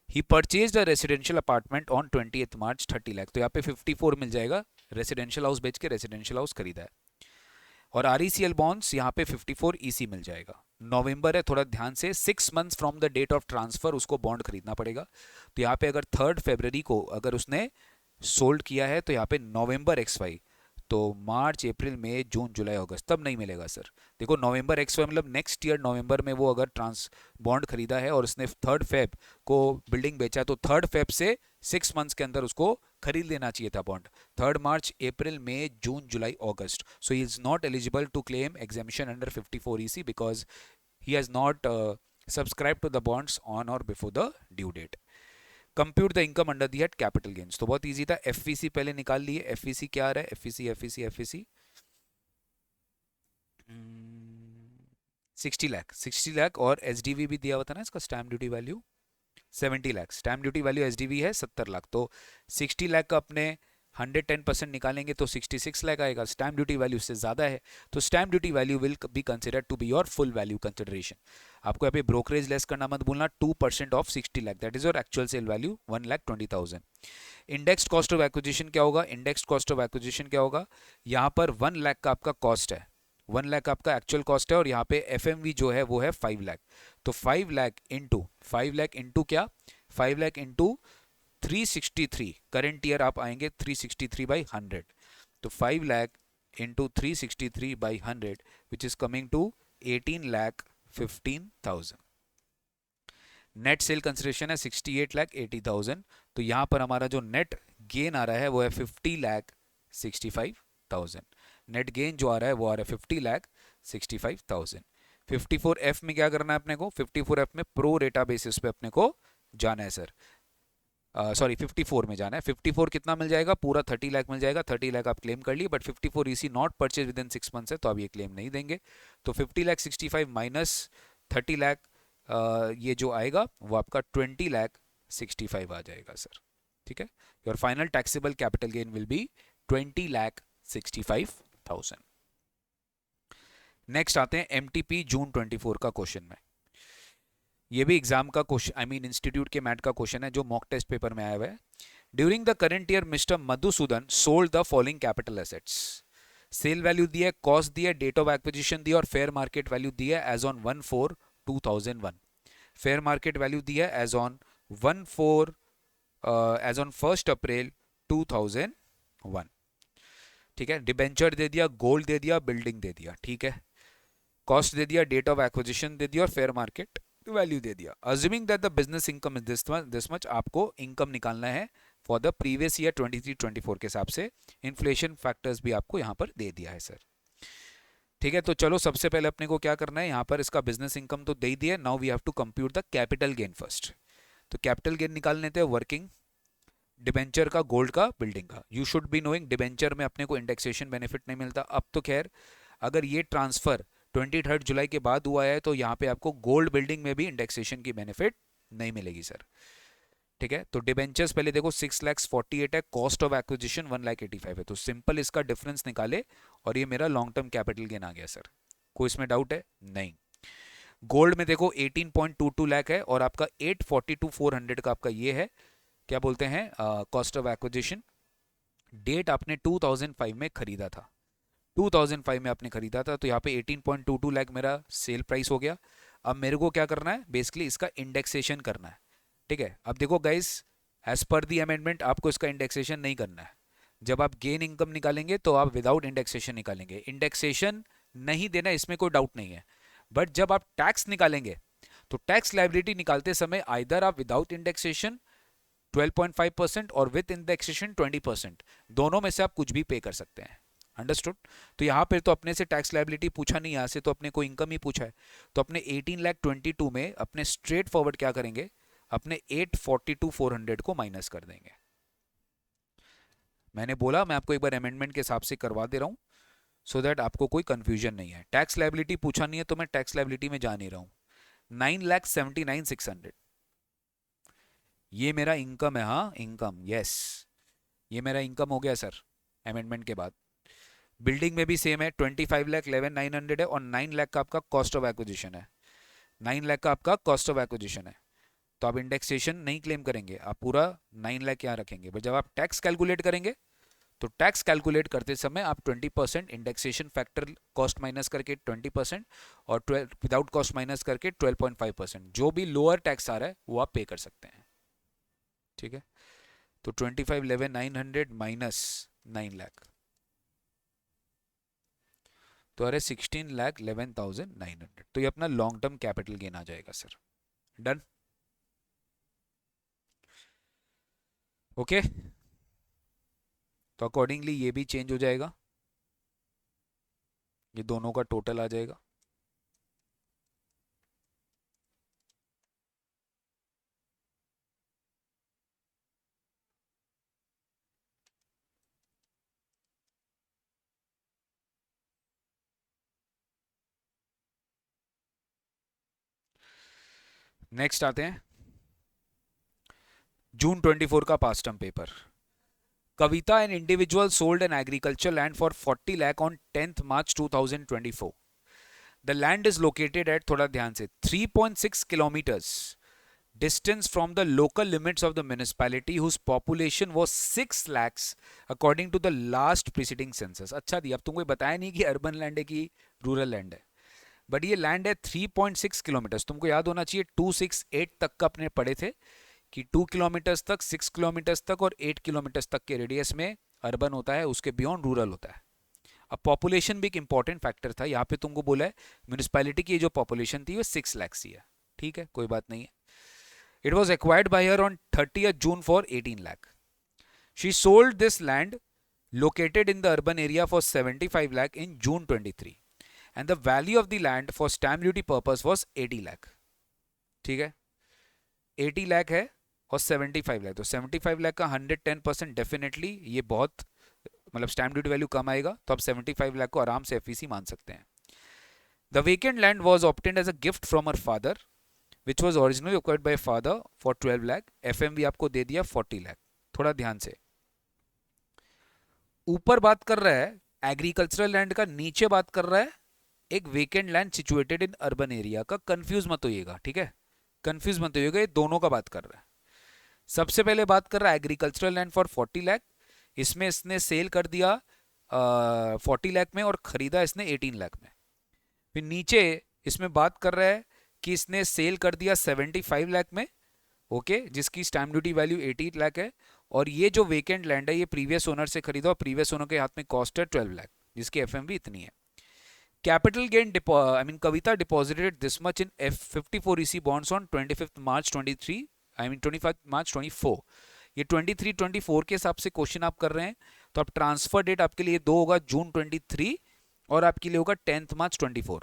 He purchased a residential apartment on 20th March 30 lakh, तो यहाँ पे 54 मिल जाएगा, रेसिडेंशियल हाउस बेच के रेसिडेंशियल हाउस खरीदा है। और आरईसीएल बॉन्ड्स यहाँ पे 54 ईसी मिल जाएगा। नवंबर है, थोड़ा ध्यान से 6 months from the date of transfer उसको बॉन्ड खरीदना पड़ेगा। तो यहाँ पे अगर 3rd February को अगर उसने सोल्ड किया है तो यहाँ पे नवंबर XY, तो मार्च अप्रैल मई जून जुलाई अगस्त तब नहीं मिलेगा सर। देखो नवंबर XY मतलब नेक्स्ट ईयर नवंबर में वो अगर बॉन्ड खरीदा है और उसने 3rd Feb को बिल्डिंग बेचा है तो 3rd Feb से 6 months के अंदर उसको खरीद लेना चाहिए था बॉन्ड। 3rd March, अप्रैल, मई, जून, जुलाई, अगस्त, so he is not eligible to claim exemption under 54 EC because he has not subscribe to the bonds on or before the due date. Compute the income under the head capital gains, तो बहुत easy था। एफवीसी पहले निकाल लिए। एफवीसी क्या आ रहा है? एफवीसी 60 लाख और एसडीवी भी दिया हुआ था ना इसका, stamp duty value 70 lakh. Stamp duty value SDV है 70 लाख, तो 60 लाख का अपने 110% निकालेंगे तो 66 लाख आएगा, स्टैम्प ड्यूटी वैल्यू इससे ज़्यादा है, तो stamp duty value will be considered to be your full value consideration. आपको यहाँ पे ब्रोकरेज लेस करना मत भूलना, 2% ऑफ 60 lakh, that is your actual sale value 1,20,000। Indexed cost of acquisition क्या होगा? इंडेक्स्ड कॉस्ट ऑफ एक्विजिशन क्या होगा? यहाँ पर 1 लाख का आपका कॉस्ट है, 1 लाख आपका एक्चुअल कॉस्ट है, और यहाँ पे एफएमवी जो है वो है 5 लाख। तो 5 लाख इंटू 5 लाख इंटू क्या, 5 लाख इंटू 363, करंट ईयर आप आएंगे 363 बाई 100, तो 5 lakh into 363 by 100 which is coming to 18,15,000। Net sale consideration है 68,80,000, तो यहां पर हमारा जो नेट गेन आ रहा है वो है 50,65,000। नेट गेन जो आ रहा है वो आ रहा है 50,65,000। 54F में क्या करना है अपने को? 54F में प्रो रेटा बेसिस पे अपने को जाना है सर, सॉरी 54 में जाना है। 54 कितना मिल जाएगा? पूरा 30 लाख मिल जाएगा। 30 लाख आप क्लेम कर लिए, बट 54 इसी not purchase with in 6 months है, तो आप ये क्लेम नहीं देंगे। तो 50,65,000 माइनस 30 लाख, ये जो आएगा वो आपका 20,65,000 आ जाएगा सर। ठीक है, your final taxable capital gain will B 20,65,000। Next आते हैं एमटीपी जून 24 का क्वेश्चन में। ये भी एग्जाम का क्वेश्चन, आई मीन इंस्टीट्यूट के मैट का क्वेश्चन है जो मॉक टेस्ट पेपर में आया हुआ है। During the current year Mr Madhusudan sold the following capital assets. Sale value दी है, कॉस्ट दी है, डेट ऑफ एक्विजिशन दी है, और फेयर मार्केट वैल्यू दी है as on 1/4/2001। Fair market value दी है एज ऑन 1 अप्रैल 2001। ठीक है, डिबेंचर दे दिया, गोल्ड दे दिया, बिल्डिंग दे दिया। ठीक है, कॉस्ट दे दिया, डेट ऑफ एक्विजिशन दे दिया, और फेयर मार्केट वैल्यू दे दिया। Assuming that the business income is this much, आपको इनकम निकालना है फॉर द प्रीवियस ईयर 23-24 के हिसाब से। इन्फ्लेशन फैक्टर्स भी आपको यहाँ पर दे दिया है सर। ठीक है, तो चलो सबसे पहले अपने को क्या करना है, यहाँ पर इसका बिजनेस इनकम तो दे ही दिया, now we have to compute the capital gain first. तो कैपिटल गेन निकाल लेते हैं, वर्किंग, डिबेंचर का, गोल्ड का, बिल्डिंग का। You should be knowing debenture में अपने को इंडेक्सेशन बेनिफिट नहीं मिलता। अब तो खैर अगर ये ट्रांसफर 23 जुलाई के बाद हुआ है तो यहाँ पे आपको गोल्ड बिल्डिंग में भी इंडेक्सेशन की बेनिफिट नहीं मिलेगी सर। ठीक है, तो डिबेंचर्स पहले देखो 6,48,000 है, कॉस्ट ऑफ एक्विजिशन 1,85,000 है, तो सिंपल इसका डिफरेंस निकाले और ये मेरा लॉन्ग टर्म कैपिटल गेन आ गया सर। कोई इसमें डाउट है? नहीं। गोल्ड में देखो 18.22 लाख है, और आपका 842,400 का आपका ये है, क्या बोलते हैं, कॉस्ट ऑफ एक्विजिशन। डेट आपने 2005 में खरीदा था, 2005 में आपने खरीदा था, तो यहाँ पे 18.22 लाख मेरा सेल प्राइस हो गया। अब मेरे को क्या करना है, बेसिकली इसका इंडेक्सेशन करना है। ठीक है, अब देखो गाइस, एज पर दी अमेंडमेंट आपको इसका इंडेक्सेशन नहीं करना है। जब आप गेन इनकम निकालेंगे तो आप विदाउट इंडेक्सेशन निकालेंगे, इंडेक्सेशन नहीं देना इसमें कोई डाउट नहीं है। बट जब आप टैक्स निकालेंगे तो टैक्स लायबिलिटी निकालते समय आइदर आप विदाउट इंडेक्सेशन 12.5% और विद इंडेक्सेशन 20%, दोनों में से आप कुछ भी पे कर सकते हैं। अंडरस्टूड? तो यहाँ पर तो अपने से टैक्स लायबिलिटी पूछा नहीं, यहाँ से तो अपने को इनकम ही पूछा है। तो अपने 18,22,000 में अपने स्ट्रेट फॉरवर्ड क्या करेंगे, अपने 842,400 को माइनस कर देंगे। मैंने बोला मैं आपको एक बार अमेंडमेंट के हिसाब से करवा दे रहा हूं, सो दैट आपको कोई कंफ्यूजन नहीं है। टैक्स लायबिलिटी पूछा नहीं है तो मैं टैक्स लायबिलिटी में जा नहीं रहा हूं। 9,79,600 ये मेरा इनकम है। हाँ, इनकम, यस, ये मेरा इनकम हो गया सर अमेंडमेंट के बाद। बिल्डिंग में भी सेम है, 25,11,900 है, और 9 लाख का आपका कॉस्ट ऑफ एक्विजिशन है। 9 लाख का आपका कॉस्ट ऑफ एक्विजिशन है, तो आप इंडेक्सेशन नहीं क्लेम करेंगे, आप पूरा 9 लाख यहाँ रखेंगे। बट जब आप टैक्स कैलकुलेट करेंगे तो टैक्स कैलकुलेट करते समय आप 20% इंडेक्सेशन फैक्टर कॉस्ट माइनस करके 20%, और विदाउट कॉस्ट माइनस करके 12.5%, जो भी लोअर टैक्स आ रहा है वो आप पे कर सकते हैं। ठीक है, तो 25,11,900 माइनस 9 लाख, तो अरे 16,11,900, तो ये अपना लॉन्ग टर्म कैपिटल गेन आ जाएगा सर। डन? ओके, तो अकॉर्डिंगली ये भी चेंज हो जाएगा, ये दोनों का टोटल आ जाएगा। नेक्स्ट आते हैं जून 24 का past term paper. Kavita, an individual, sold an agricultural land for 40 lakh on 10th March 2024. The land is located at, थोड़ा ध्यान से, 3.6 kilometers distance from the local limits of the municipality whose population was 6 lakhs according to the last preceding census. अच्छा दी, अब तुमको बताया नहीं कि urban land है कि रूरल लैंड है, बट ये लैंड है 3.6 किलोमीटर्स. तुमको याद होना चाहिए 268 तक का अपने पढ़े थे कि 2 किलोमीटर्स तक, 6 किलोमीटर्स तक और 8 किलोमीटर्स तक के रेडियस में अर्बन होता है, उसके बियॉन्ड रूरल होता है. अब पॉपुलेशन भी एक इंपॉर्टेंट फैक्टर था. यहाँ पे तुमको बोला है म्यूनिसपैलिटी की जो पॉपुलेशन थी वो 6 लाख ही है. ठीक है, कोई बात नहीं है. It was acquired bye her on 30th June for 18 lakh. She sold this land located in the urban area for 75 lakh in June 23, and the value of the land for stamp duty purpose was 80 lakh. ठीक है, 80 लाख है और 75 लाख, तो 75 लाख का 110% definitely ये बहुत, मतलब stamp duty value कम आएगा, तो आप 75 लाख को आराम से एफईसी मान सकते हैं. The vacant land was obtained as a gift from her father which was originally acquired by father for 12 lakh. FMV आपको दे दिया 40 लाख. थोड़ा ध्यान से, ऊपर बात कर रहा है एग्रीकल्चरल लैंड का, नीचे बात कर रहा है एक vacant land situated in urban area का. कंफ्यूज मत होइएगा, ठीक है, कंफ्यूज मत होइएगा, ये दोनों का बात कर रहा है. सबसे पहले बात कर रहा है एग्रीकल्चरल लैंड फॉर 40 लाख. इसमें इसने सेल कर दिया 40 लाख में और खरीदा इसने 18 लाख में. फिर नीचे इसमें बात कर रहा है कि इसने सेल कर दिया 75 लाख में, ओके, जिसकी स्टैम्प ड्यूटी वैल्यू 18 लाख है. और ये जो वेकेंट लैंड है ये प्रीवियस ओनर से खरीदा और प्रीवियस ओनर के हाथ में कॉस्ट है 12 लाख, जिसकी एफएमवी इतनी है. Capital gain, I mean Kavita deposited this much in F54 EC bonds on 25th March 23, I mean 25 March 24. ये 23-24 के हिसाब से क्वेश्चन आप कर रहे हैं, तो आप ट्रांसफर डेट आपके लिए दो होगा जून 23 और आपके लिए होगा 10th March 24.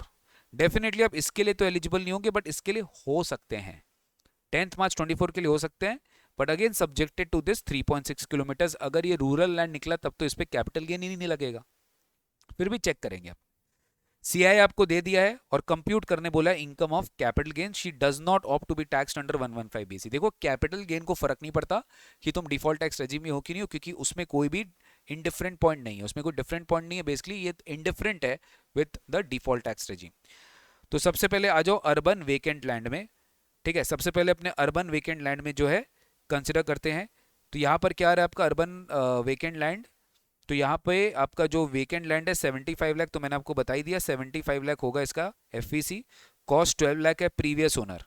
डेफिनेटली आप इसके लिए तो एलिजिबल नहीं होंगे, बट इसके लिए हो सकते हैं, 10th March 24 के लिए हो सकते हैं, but again subjected to this 3.6 kilometres. अगर ये रूरल लैंड निकला तब तो इस पर कैपिटल गेन ही नहीं लगेगा, फिर भी चेक करेंगे आप. सीआई आपको दे दिया है और कंप्यूट करने बोला है income of capital gain. She does not opt to be taxed under 115 BC. देखो कैपिटल गेन को फर्क नहीं पड़ता कि तुम डिफॉल्ट टैक्स रेजिम में हो कि नहीं हो, क्योंकि उसमें कोई भी इंडिफरेंट पॉइंट नहीं है, उसमें कोई डिफरेंट पॉइंट नहीं है. बेसिकली ये इंडिफरेंट है with the default tax regime. तो सबसे पहले आ जाओ अर्बन वेकेंट लैंड में. ठीक है, सबसे पहले अपने अर्बन वेकेंट लैंड में जो है कंसिडर करते हैं. तो यहाँ पर क्या आ रहा है आपका अर्बन वेकेंट लैंड. तो यहाँ पे आपका जो वेकेंट लैंड है 75 लाख, तो मैंने आपको बता ही दिया 75 लाख होगा इसका एफईसी. कॉस्ट 12 लाख है प्रीवियस ओनर,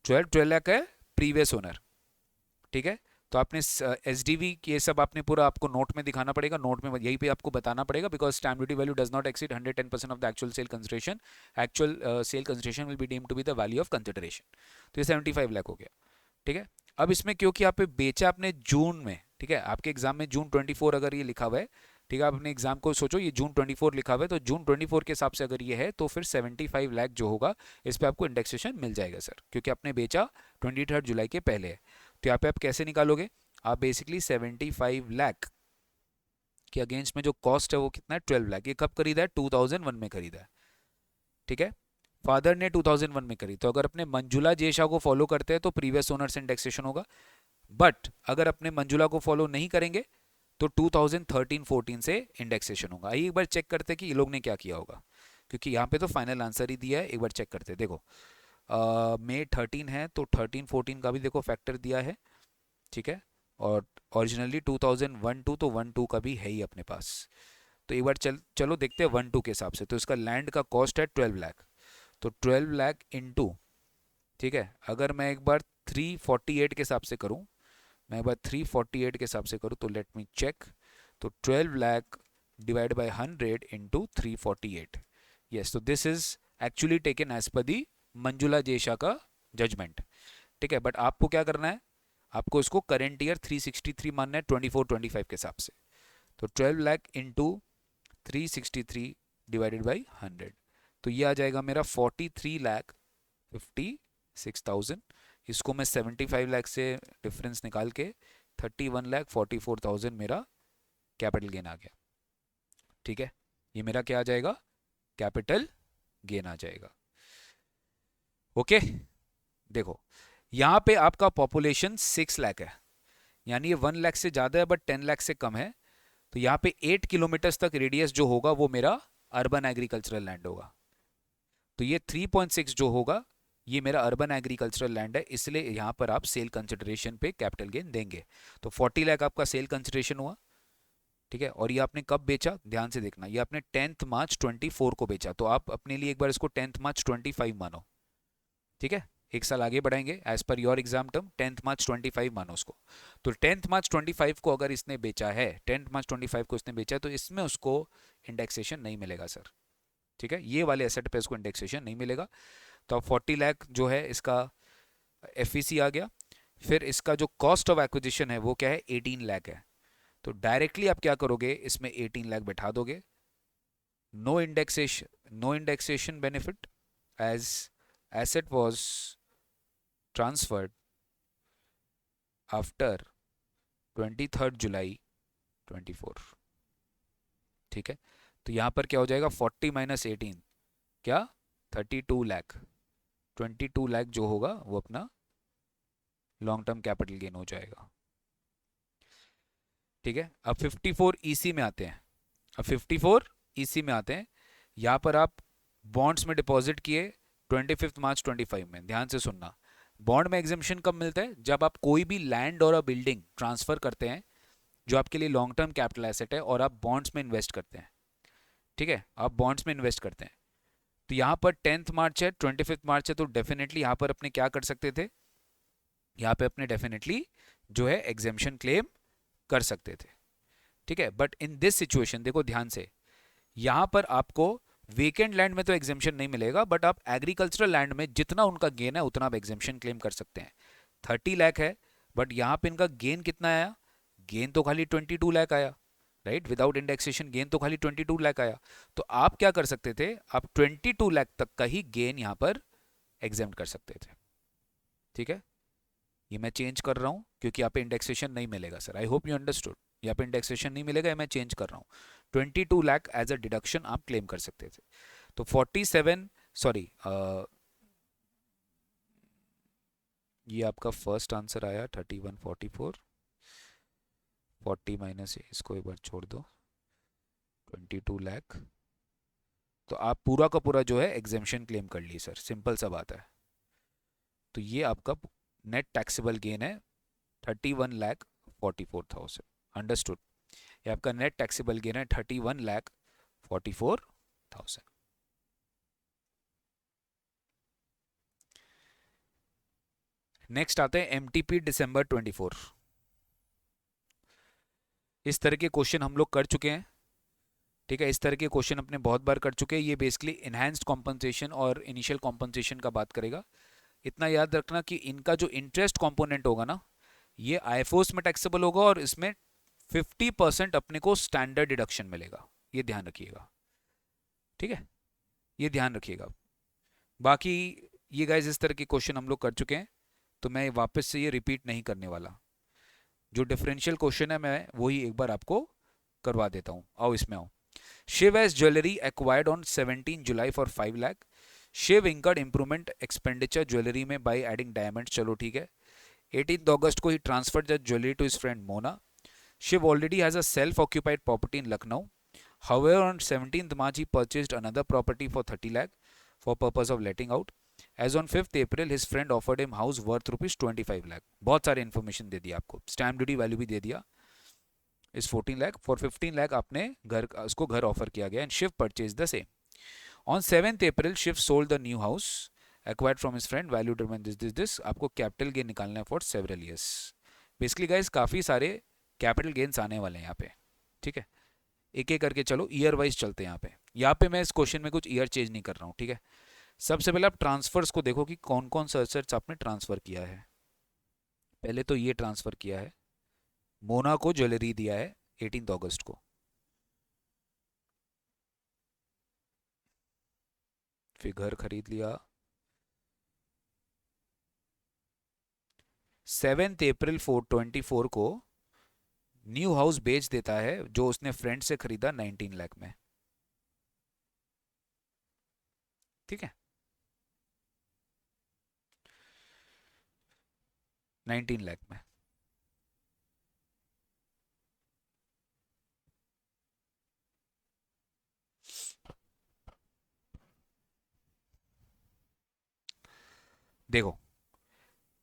12 लाख है प्रीवियस ओनर. ठीक है, तो आपने एसडीवी ये सब आपने पूरा आपको नोट में दिखाना पड़ेगा, नोट में यही पे आपको बताना पड़ेगा, because stamp duty value does not exceed 110% of the actual sale consideration. Actual sale consideration will be deemed to be the value of consideration. तो ये 75 लाख हो गया. ठीक है, अब इसमें क्योंकि आप पे बेचा आपने जून में, ठीक है, आपके एग्जाम में जून 24 अगर ये लिखा हुआ है, ठीक है, आप अपने एग्जाम को सोचो ये जून 24 लिखा हुआ है, तो जून 24 के हिसाब से अगर ये है तो फिर 75 लाख जो होगा इस पे आपको इंडेक्सेशन मिल जाएगा सर, क्योंकि आपने बेचा 23 जुलाई के पहले है. तो यहाँ पे आप कैसे निकालोगे, आप बेसिकली 75 लाख के अगेंस्ट में जो कॉस्ट है वो कितना है 12 लाख. ये कब खरीदा है 2001 में खरीदा है. ठीक है, फादर ने 2001 में करी. तो अगर अपने मंजुला जेशा को फॉलो करते हैं तो प्रीवियस ओनर से इंडेक्सेशन होगा, बट अगर अपने मंजुला को फॉलो नहीं करेंगे तो 2013-14 से इंडेक्सेशन होगा. आइए एक बार चेक करते हैं कि ये लोग ने क्या किया होगा, क्योंकि यहाँ पे तो फाइनल आंसर ही दिया है. एक बार चेक करते हैं. देखो मई 13 है तो 13-14 का भी देखो फैक्टर दिया है. ठीक है, और ओरिजिनली 2001-2 तो 1-2 का भी है ही अपने पास. तो एक बार चलो देखते हैं 1-2 के हिसाब से. तो इसका लैंड का कॉस्ट है 12 लाख, तो 12 लाख इंटू, ठीक है, अगर मैं एक बार 348 के हिसाब से करूं, मैं एक बार 348 के हिसाब से करूं तो लेट मी चेक. तो 12 lakh divide by 100 into 348. Yes, तो this is actually taken as per the Manjula जेशा का जजमेंट. ठीक है, बट आपको क्या करना है, आपको इसको करेंट ईयर 363 मानना है 24-25 के हिसाब से. तो 12 लाख इंटू 363 डिवाइडेड बाई 100, तो ये आ जाएगा मेरा 43,56,000. इसको मैं 75 लाख से डिफरेंस निकाल के 31,44,000 मेरा कैपिटल गेन आ गया. ठीक है, ये मेरा क्या आ जाएगा, कैपिटल गेन आ जाएगा. ओके, देखो यहाँ पे आपका पॉपुलेशन 6 लाख है, यानी ये 1 लाख से ज़्यादा है बट 10 लाख से कम है, तो यहाँ पे 8 किलोमीटर तक रेडियस जो होगा वो मेरा अर्बन एग्रीकल्चरल लैंड होगा। तो ये 3.6 जो होगा ये मेरा अर्बन एग्रीकल्चरल लैंड है, इसलिए यहाँ पर आप सेल कंसिडरेशन पे कैपिटल गेन देंगे। तो 40 लाख आपका सेल कंसिडरेशन हुआ, ठीक है। और ये आपने कब बेचा, ध्यान से देखना, ये आपने 10 मार्च 24 को बेचा, तो आप अपने लिए एक बार इसको 10 मार्च 25 मानो, ठीक है। एक साल आगे बढ़ाएंगे as per your exam term, 10 मार्च 25 मानो उसको। तो 10 मार्च 25 को अगर इसने बेचा है, 10 मार्च 25 को इसने बेचा है, तो इसमें उसको इंडेक्सेशन नहीं मिलेगा सर, ठीक है। ये वाले एसेट पे उसको इंडेक्सेशन नहीं मिलेगा। तो अब 40 लाख जो है इसका एफईसी आ गया। फिर इसका जो कॉस्ट ऑफ एक्विजिशन है वो क्या है, 18 लाख है। तो डायरेक्टली आप क्या करोगे, इसमें 18 लाख बैठा दोगे। No indexation benefit as asset was transferred after 23 July 24, ठीक है। तो यहां पर क्या हो जाएगा, 40 माइनस 18 क्या, 32 लाख। 22 लाख जो होगा वो अपना लॉन्ग टर्म कैपिटल गेन हो जाएगा, ठीक है। अब 54 ईसी में आते हैं। अब 54 ईसी में आते हैं। यहाँ पर आप बॉन्ड्स में डिपॉजिट किए 25 मार्च 25 में, ध्यान से सुनना। बॉन्ड में एग्जेम्पशन कब मिलता है, जब आप कोई भी लैंड और अ बिल्डिंग ट्रांसफर करते हैं जो आपके लिए लॉन्ग टर्म कैपिटल एसेट है, और आप बॉन्ड्स में इन्वेस्ट करते हैं, ठीक है। आप बॉन्ड्स में इन्वेस्ट करते हैं। तो यहाँ पर 10 मार्च है, 25 मार्च है, तो डेफिनेटली यहाँ पर अपने क्या कर सकते थे, यहाँ पे अपने डेफिनेटली जो है एग्जेम्पशन क्लेम कर सकते थे, ठीक है। बट इन दिस सिचुएशन देखो ध्यान से, यहां पर आपको वेकेंट लैंड में तो एग्जेम्पशन नहीं मिलेगा, बट आप एग्रीकल्चरल लैंड में जितना उनका गेन है उतना आप एग्जेम्पशन क्लेम कर सकते हैं। 30 लाख है, बट यहां पे इनका गेन कितना आया, गेन तो खाली 22 लाख आया, राइट। विदाउट इंडेक्सेशन गेन तो खाली 22 लाख आया। तो आप क्या कर सकते थे, आप 22 लाख तक का ही गेन यहां पर एग्जेम्प्ट कर सकते थे, ठीक है। ये मैं चेंज कर रहा हूँ क्योंकि यहाँ पे इंडेक्सेशन नहीं मिलेगा sir, I hope you understood. यहाँ पे इंडेक्सेशन नहीं मिलेगा, मैं चेंज कर रहा हूँ। 22 लाख एज अ डिडक्शन आप क्लेम कर सकते थे। तो 47, सॉरी, ये आपका फर्स्ट आंसर आया 3144, 40 माइनस इसको एक बार छोड़ दो, 22 लाख। तो आप पूरा का पूरा जो है एग्जेम्पशन क्लेम कर लिए सर, सिंपल सा बात है। तो ये आपका नेट टैक्सेबल गेन है 31,44,000, अंडरस्टूड। ये आपका नेट टैक्सेबल गेन है 31,44,000। नेक्स्ट आते हैं एमटीपी दिसंबर 24। इस तरह के क्वेश्चन हम लोग कर चुके हैं, ठीक है। इस तरह के क्वेश्चन अपने बहुत बार कर चुके हैं। ये बेसिकली इनहैंस्ड कॉम्पनसेशन और इनिशियल कॉम्पनसेशन का बात करेगा। इतना याद रखना कि इनका जो इंटरेस्ट कॉम्पोनेंट होगा ना, ये आईएफओस में टैक्सेबल होगा, और इसमें 50% अपने को स्टैंडर्ड डिडक्शन मिलेगा, ये ध्यान रखिएगा, ठीक है। ये ध्यान रखिएगा। बाकी ये गाइज इस तरह के क्वेश्चन हम लोग कर चुके हैं, तो मैं वापस से ये रिपीट नहीं करने वाला। जो डिफरेंशियल क्वेश्चन है मैं वही एक बार आपको करवा देता हूँ। आओ इसमें आओ। Shiv has jewellery acquired on 17 July for 5 lakh. Shiv incurred improvement expenditure jewellery में बाय एडिंग डायमंड्स, चलो ठीक है। 18 अगस्त को he transferred the jewellery to his friend Mona. Shiv already has a self-occupied property in Lucknow. However, on 17th March, he purchased another property for 30 lakh for purpose of letting out. As on 5th April, his friend offered him house worth rupees 25 lakh. बहुत सारे information दे दिया आपको, stamp duty value भी दे दिया इस 14 lakh. For 15 lakh आपने घर, उसको घर ऑफर किया गया, and Shiv purchase the same. On 7th April, Shiv sold the new house acquired from his friend, value determined this आपको कैपिटल गेन निकालना है for several years. Basically guys काफ़ी सारे कैपिटल गेन्स आने वाले हैं यहाँ पे, ठीक है। एक एक करके चलो, ईयर वाइज चलते हैं यहाँ पे। यहाँ पे मैं इस क्वेश्चन में कुछ ईयर चेंज नहीं कर रहा हूँ, ठीक है। सबसे पहले आप ट्रांसफर्स को देखो कि कौन कौन सा एसेट्स आपने ट्रांसफर किया है। पहले तो ये ट्रांसफर किया है, मोना को ज्वेलरी दिया है 18 अगस्त को, फिर घर खरीद लिया। 7 अप्रैल 424 को न्यू हाउस बेच देता है जो उसने फ्रेंड से खरीदा 19 लाख में, ठीक है। 19 लाख में। देखो,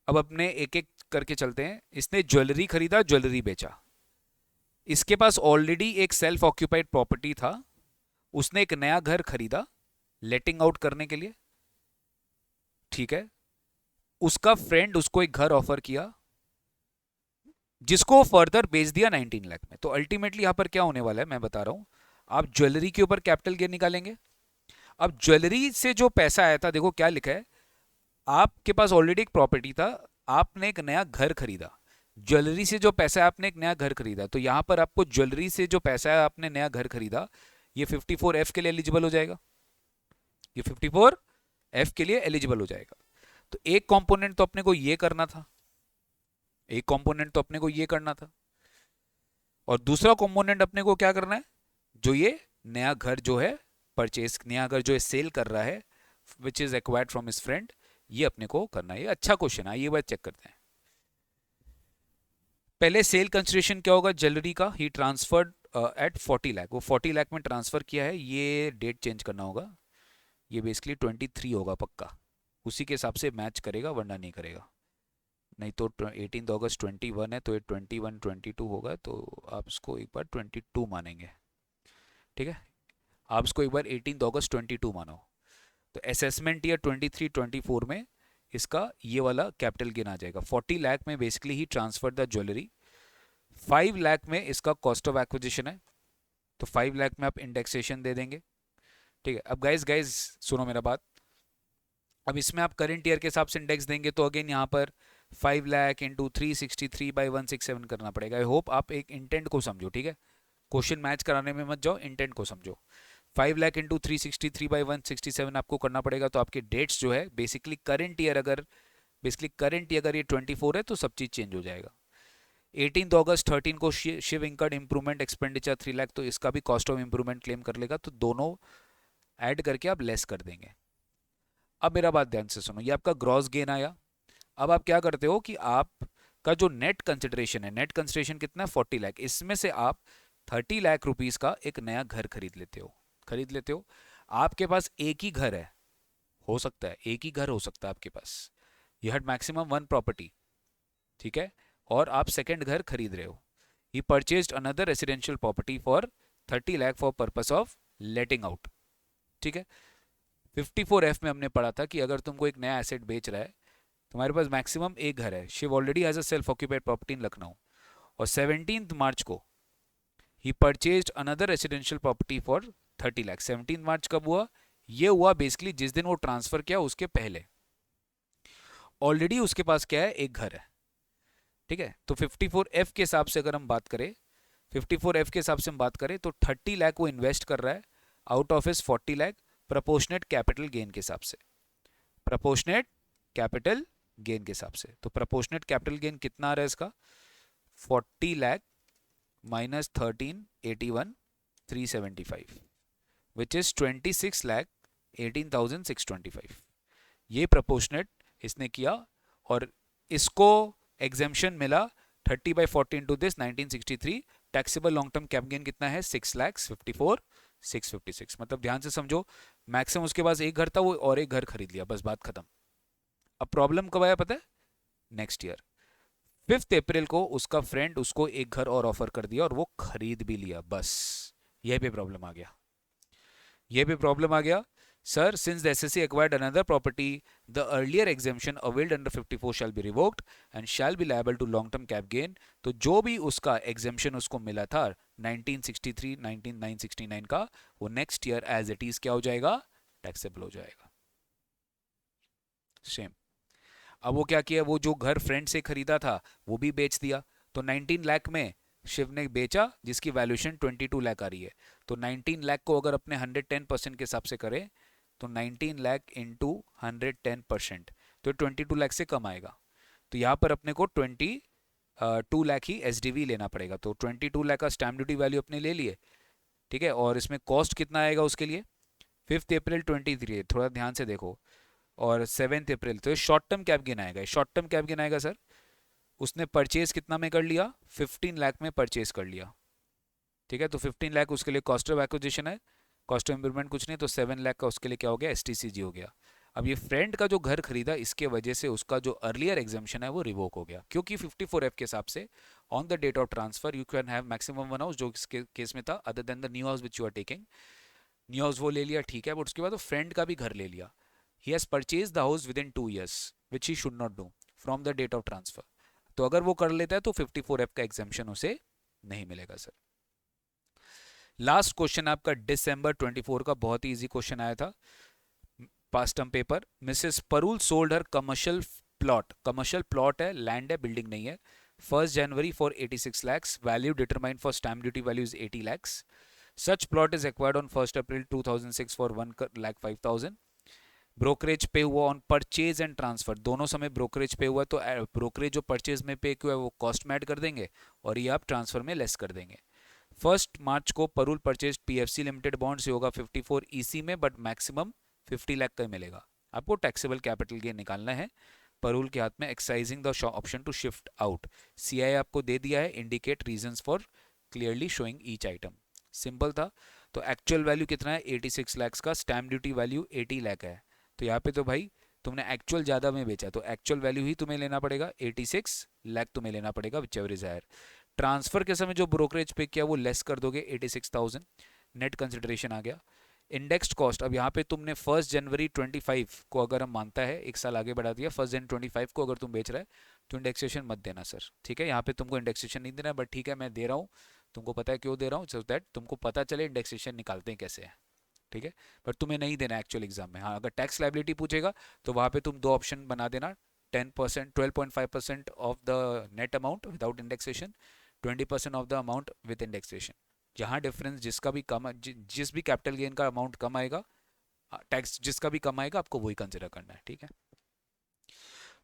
अब अपने एक एक करके चलते हैं। इसने ज्वेलरी खरीदा, ज्वेलरी बेचा, इसके पास ऑलरेडी एक सेल्फ ऑक्यूपाइड प्रॉपर्टी था, उसने एक नया घर खरीदा लेटिंग आउट करने के लिए, ठीक है। उसका फ्रेंड उसको एक घर ऑफर किया जिसको फर्दर बेच दिया 19 लाख में। तो अल्टीमेटली यहां पर क्या होने वाला है मैं बता रहा हूं। आप ज्वेलरी के ऊपर कैपिटल गेन निकालेंगे। अब ज्वेलरी से जो पैसा आया था, देखो क्या लिखा है, आपके पास ऑलरेडी एक प्रॉपर्टी था, आपने एक नया घर खरीदा, ज्वेलरी से जो पैसा है आपने एक नया घर खरीदा, तो यहां पर आपको ज्वेलरी से जो पैसा है आपने नया घर खरीदा, ये 54F के लिए एलिजिबल हो जाएगा, ये 54F के लिए एलिजिबल हो जाएगा। तो एक कंपोनेंट तो अपने को ये करना था, एक कंपोनेंट तो अपने को ये करना था, और दूसरा कंपोनेंट अपने को क्या करना है, जो ये नया घर जो है परचेज, नया घर जो है सेल कर रहा है, which is acquired from his friend, ये अपने को करना है। ये अच्छा क्वेश्चन है, ये बात चेक करते हैं। पहले सेल कंसिडरेशन क्या होगा ज्वेलरी का, ही ट्रांसफर्ड एट 40 लाख, वो 40 लाख में ट्रांसफर किया है, ये डेट चेंज करना होगा, ये बेसिकली 23 होगा पक्का, उसी के हिसाब से मैच करेगा वरना नहीं करेगा, नहीं तो 18 अगस्त 21 है तो ये 21 22 होगा, तो आप इसको एक बार 22 मानेंगे, ठीक है। आप इसको एक बार 18 अगस्त 22 मानो, तो असेसमेंट ईयर 23 24 में इसका ये वाला कैपिटल गेन आ जाएगा। 40 लाख में basically he transfer the jewellery, 5 lakh में इसका कॉस्ट ऑफ एक्विजिशन है, तो 5 लाख में आप इंडेक्सेशन दे देंगे, ठीक है। अब गाइज गाइज सुनो मेरा बात, अब इसमें आप करंट ईयर के हिसाब से इंडेक्स देंगे, तो अगेन यहाँ पर 5 लाख इंटू 363/167 करना पड़ेगा। आई होप आप एक इंटेंट को समझो, ठीक है, क्वेश्चन मैच कराने में मत जाओ, इंटेंट को समझो। 5 लाख इंटू 363/167 आपको करना पड़ेगा, तो आपके डेट्स जो है बेसिकली करंट ईयर, अगर बेसिकली करंट ईयर अगर ये 24 है तो सब चीज़ चेंज हो जाएगा। 18 अगस्त 13 को Shiv incurred improvement expenditure 3 lakh, तो इसका भी कॉस्ट ऑफ इंप्रूवमेंट क्लेम कर लेगा, तो दोनों ऐड करके आप लेस कर देंगे। अब मेरा बात ध्यान से सुनो, ये आपका ग्रॉस गेन आया। अब आप क्या करते हो कि आप का जो नेट कंसिडरेशन है, नेट कंसिडरेशन कितना है 40 लाख, इसमें से आप 30 लाख रुपीस का एक नया घर खरीद लेते हो, खरीद लेते हो। आपके पास एक ही घर है, हो सकता है एक ही घर हो सकता है आपके पास, you had maximum one property, ठीक है, और आप सेकंड घर खरीद रहे हो। He purchased another residential property for 30 lakh for purpose of letting out, ठीक है। 54F में हमने पढ़ा था कि अगर तुमको एक नया एसेट बेच रहा है, तुम्हारे पास मैक्सिमम एक घर है, Shiv already has a self occupied property in Lucknow, और 17 मार्च को he purchased another residential property for 30 lakh. 17 मार्च कब हुआ, ये हुआ बेसिकली जिस दिन वो ट्रांसफर किया उसके पहले, ऑलरेडी उसके पास क्या है, एक घर है, ठीक है। तो 54F के हिसाब से अगर हम बात करें, 54F के हिसाब से हम बात करें तो 30 लाख वो इन्वेस्ट कर रहा है आउट ऑफ इस 40 लाख, प्रोपोर्शनेट कैपिटल गेन के हिसाब से, प्रोपोर्शनेट कैपिटल गेन के हिसाब से। तो प्रोपोर्शनेट कैपिटल गेन कितना आ रहा है इसका, 40 lakh minus 1381,375 which is 26 lakh 18,625, ये प्रोपोर्शनेट इसने किया, और इसको एग्जेम्पशन मिला 30/40 into this 1963। Taxable long term cap gain कितना है, 6,54,656, मतलब ध्यान से समझो, मैक्सिमम उसके पास एक घर था, वो और एक घर खरीद लिया, बस बात खत्म। अब प्रॉब्लम कब आया पता है, नेक्स्ट ईयर 5 अप्रैल को उसका फ्रेंड उसको एक घर और ऑफर कर दिया और वो खरीद भी लिया, बस ये भी प्रॉब्लम आ गया, ये भी प्रॉब्लम आ गया। Sir, since the SSC acquired another property, the earlier exemption availed under 54 shall be revoked and shall be liable to long-term cap gain. तो जो भी उसका exemption उसको मिला था 1963, 1969 का, वो next year as it is क्या हो जाएगा, taxable हो जाएगा। सेम। अब वो क्या किया, वो जो घर फ्रेंड से खरीदा था वो भी बेच दिया, तो 19 लाख में शिव ने बेचा जिसकी वैल्यूएशन 22 लाख आ रही है, तो 19 लाख को अगर अपने 110% के हिसाब से करें तो 19 लाख इंटू 110%, तो 22 लाख से कम आएगा, तो यहाँ पर अपने को 22 लाख ही एसडीवी लेना पड़ेगा। तो 22 लाख का स्टैम्प ड्यूटी वैल्यू अपने ले लिए, ठीक है, और इसमें कॉस्ट कितना आएगा उसके लिए, 5 अप्रैल 23, थोड़ा ध्यान से देखो, और 7 अप्रैल, तो शॉर्ट टर्म कैप गेन आएगा, शॉर्ट टर्म कैप गेन आएगा सर, उसने परचेज कितना में कर लिया, 15 लाख में परचेज कर लिया, ठीक है, तो 15 लाख उसके लिए कॉस्ट ऑफ एक्विजिशन है, कॉस्ट ऑफ इंप्रूवमेंट कुछ नहीं, तो 7 लाख का उसके लिए क्या हो गया, एसटीसीजी हो गया। अब ये फ्रेंड का जो घर खरीदा, इसके वजह से उसका जो अर्लियर एग्जाम्शन है वो रिवोक हो गया, क्योंकि 54F के हिसाब से on the date of transfer you can have maximum one house, जो इसके केस में था, other than the new house which you are taking. New house वो ले लिया, ठीक है, बट उसके बाद वो फ्रेंड का भी घर ले लिया। He has purchase the house within 2 years which he should not do from the date of transfer. तो अगर वो कर लेता है तो 54F का एग्जाम्शन उसे नहीं मिलेगा सर। लास्ट क्वेश्चन आपका दिसंबर 24 का बहुत ही इजी क्वेश्चन आया था, past term paper. Mrs Parul sold her commercial plot, commercial plot है, लैंड है, बिल्डिंग नहीं है, 1 January for 86 lakhs, value determined for stamp duty value is 80 lakhs। Such plot is acquired on 1 April 2006 for 1,05,000। Brokerage pay हुआ on purchase and transfer, दोनों समय brokerage pay हुआ, तो brokerage जो परचेज में पे हुआ है वो कॉस्ट में ऐड कर देंगे और ये आप ट्रांसफर में लेस कर देंगे। 1 मार्च को परूल परचेज पीएफसी लिमिटेड बॉन्ड से होगा 54 ईसी में, बट मैक्सिमम 50 लाख का मिलेगा। आपको टैक्सेबल कैपिटल गेन निकालना है। परूल के हाथ में exercising the option to shift out, CI आपको दे दिया है, indicate reasons for clearly showing each item. Simple था। तो एक्चुअल वैल्यू कितना है 86 लाख का, स्टैम्प ड्यूटी वैल्यू 80 लाख है, तो यहाँ पे तो भाई तुमने एक्चुअल ज़्यादा में बेचा, तो एक्चुअल वैल्यू ही तुम्हें लेना पड़ेगा, 86 लाख तुम्हें लेना पड़ेगा, whichever is higher. Transfer के समय जो ब्रोकरेज पे किया वो लेस कर दोगे 86,000, नेट कंसिडरेशन आ गया। इंडेक्स्ड कॉस्ट, अब यहाँ पे तुमने 1 जनवरी 25 को अगर हम मानता है, एक साल आगे बढ़ा दिया, 1 जनवरी 25 को अगर तुम बेच रहा है तो इंडेक्सेशन मत देना सर, ठीक है, यहाँ पे तुमको इंडेक्सेशन नहीं देना, बट ठीक है मैं दे रहा हूँ, तुमको पता है क्यों दे रहा हूँ, सो दैट तुमको पता चले इंडेक्सेशन निकालते हैं कैसे है, ठीक है। पर तुम्हें नहीं देना एक्चुअल एग्जाम में। हाँ, अगर टैक्स लाइबिलिटी पूछेगा तो वहाँ पे तुम दो ऑप्शन बना देना, 10%, 12.5% of the net amount without indexation, 20% of the amount with indexation. जहाँ डिफरेंस जिसका भी कम, जिस भी कैपिटल गेन का अमाउंट कम आएगा, टैक्स जिसका भी कम आएगा आपको वही कंसिडर करना है, ठीक है।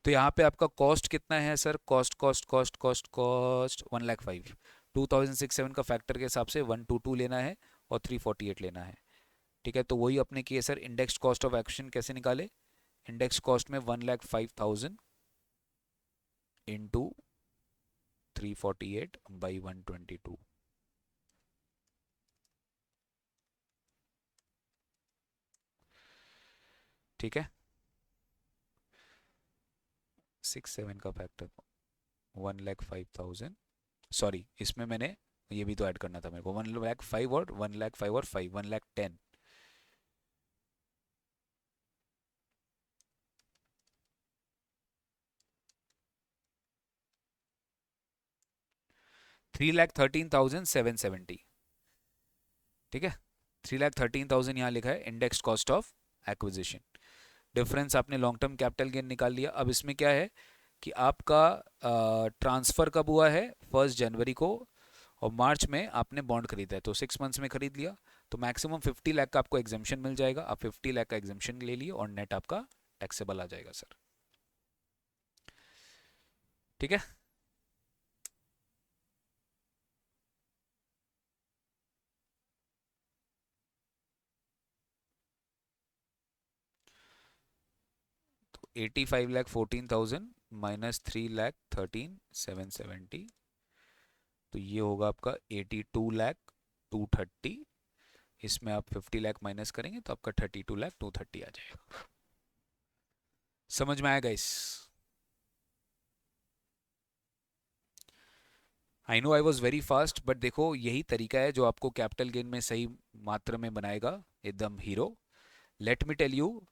तो यहाँ पे आपका कॉस्ट कितना है sir, cost cost cost cost cost 1,05,000, 2006-7 का फैक्टर के हिसाब से 122 लेना है और 348 लेना है, ठीक है। तो वही अपने किए sir, index cost of action कैसे निकाले, इंडेक्स कॉस्ट में 1,05,000 इंटू 348 बाई 122, ठीक है। 6-7 का फैक्टर 1,05,000, सॉरी इसमें मैंने ये भी तो ऐड करना था मेरे को, 1,05,000 और 1,05,000 और 5, 1,10,000, 3,13,770, ठीक है। 3,13,000 यहाँ लिखा है index cost of acquisition. Difference आपने लॉन्ग टर्म कैपिटल गेन निकाल लिया। अब इसमें क्या है कि आपका ट्रांसफर कब हुआ है, 1 जनवरी को, और मार्च में आपने बॉन्ड खरीदा है, तो 6 मंथ्स में खरीद लिया, तो मैक्सिमम 50 लाख का आपको एग्जाम्शन मिल जाएगा। आप 50 लाख का एग्जाम्शन ले लिए और नेट आपका टैक्सेबल आ जाएगा सर, ठीक है। तो 85,14,000 माइनस 3,13,770, तो ये होगा आपका 82,230। इसमें आप 50 लाख माइनस करेंगे तो आपका 32,230 आ जाएगा। समझ में आएगा इस? I know I was very fast, but देखो यही तरीका है जो आपको कैपिटल गेन में सही मात्रा में बनाएगा एकदम hero. Let me tell you,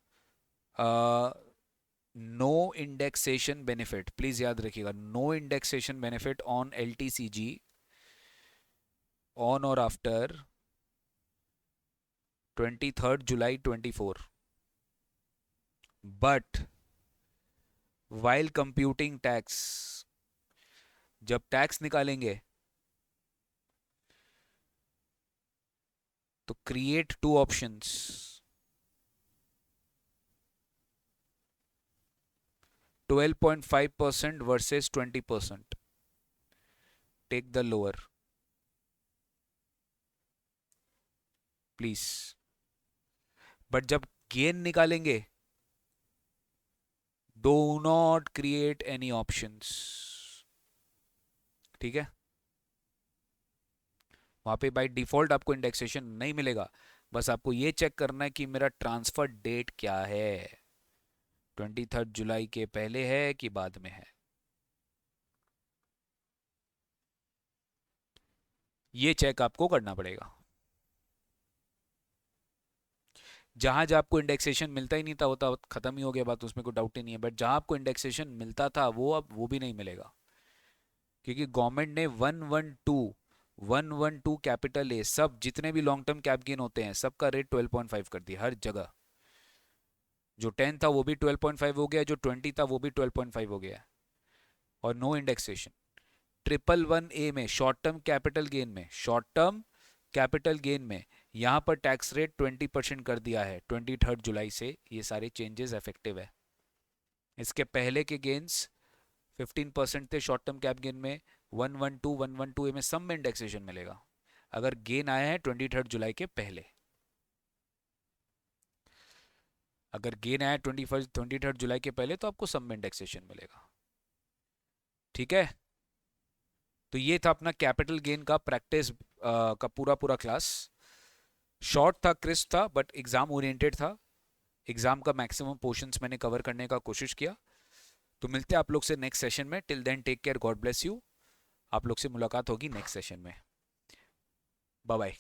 no indexation benefit, please याद रखिएगा, no indexation benefit on LTCG on or after 23rd July 24, but while computing tax, जब टैक्स निकालेंगे तो create two options, 12.5% versus 20%, take the lower please. But जब gain निकालेंगे do not create any options, ठीक है। वहां पे बाय डिफॉल्ट आपको इंडेक्सेशन नहीं मिलेगा, बस आपको ये चेक करना है कि मेरा ट्रांसफर डेट क्या है, 23 जुलाई के पहले है कि बाद में है, ये चेक आपको करना पड़ेगा। जहां जहां आपको इंडेक्सेशन मिलता ही नहीं था, होता खत्म ही हो गया बात, उसमें कोई डाउट ही नहीं है, बट जहां आपको इंडेक्सेशन मिलता था वो अब वो भी नहीं मिलेगा, क्योंकि गवर्नमेंट ने 112 कैपिटल ए सब जितने भी लॉन्ग टर्म कैप गेन होते हैं सबका रेट 12.5 कर दिया हर जगह। जो 10 था वो भी 12.5 हो गया, जो 20 था वो भी 12.5 हो गया, और नो इंडेक्सेशन। 111A में शॉर्ट टर्म कैपिटल गेन में, शॉर्ट टर्म कैपिटल गेन में यहाँ पर टैक्स रेट 20% कर दिया है। 23 जुलाई से ये सारे चेंजेस इफेक्टिव है। इसके पहले के गेन्स 15% थे शॉर्ट टर्म कैप गेन में, 112 में सब में इंडेक्सेशन मिलेगा अगर गेन आया है 23 जुलाई के पहले। अगर गेन आया 23 जुलाई के पहले तो आपको सब में इंडेक्सेशन मिलेगा। ठीक है, तो ये था अपना कैपिटल गेन का प्रैक्टिस का पूरा पूरा क्लास। शॉर्ट था, क्रिस्प था, बट एग्जाम ओरिएंटेड था। एग्जाम का मैक्सिमम पोर्शंस मैंने कवर करने का कोशिश किया। तो मिलते हैं आप लोग से नेक्स्ट सेशन में। Till then take care, god bless you. आप लोग से मुलाकात होगी नेक्स्ट सेशन में। Bye bye.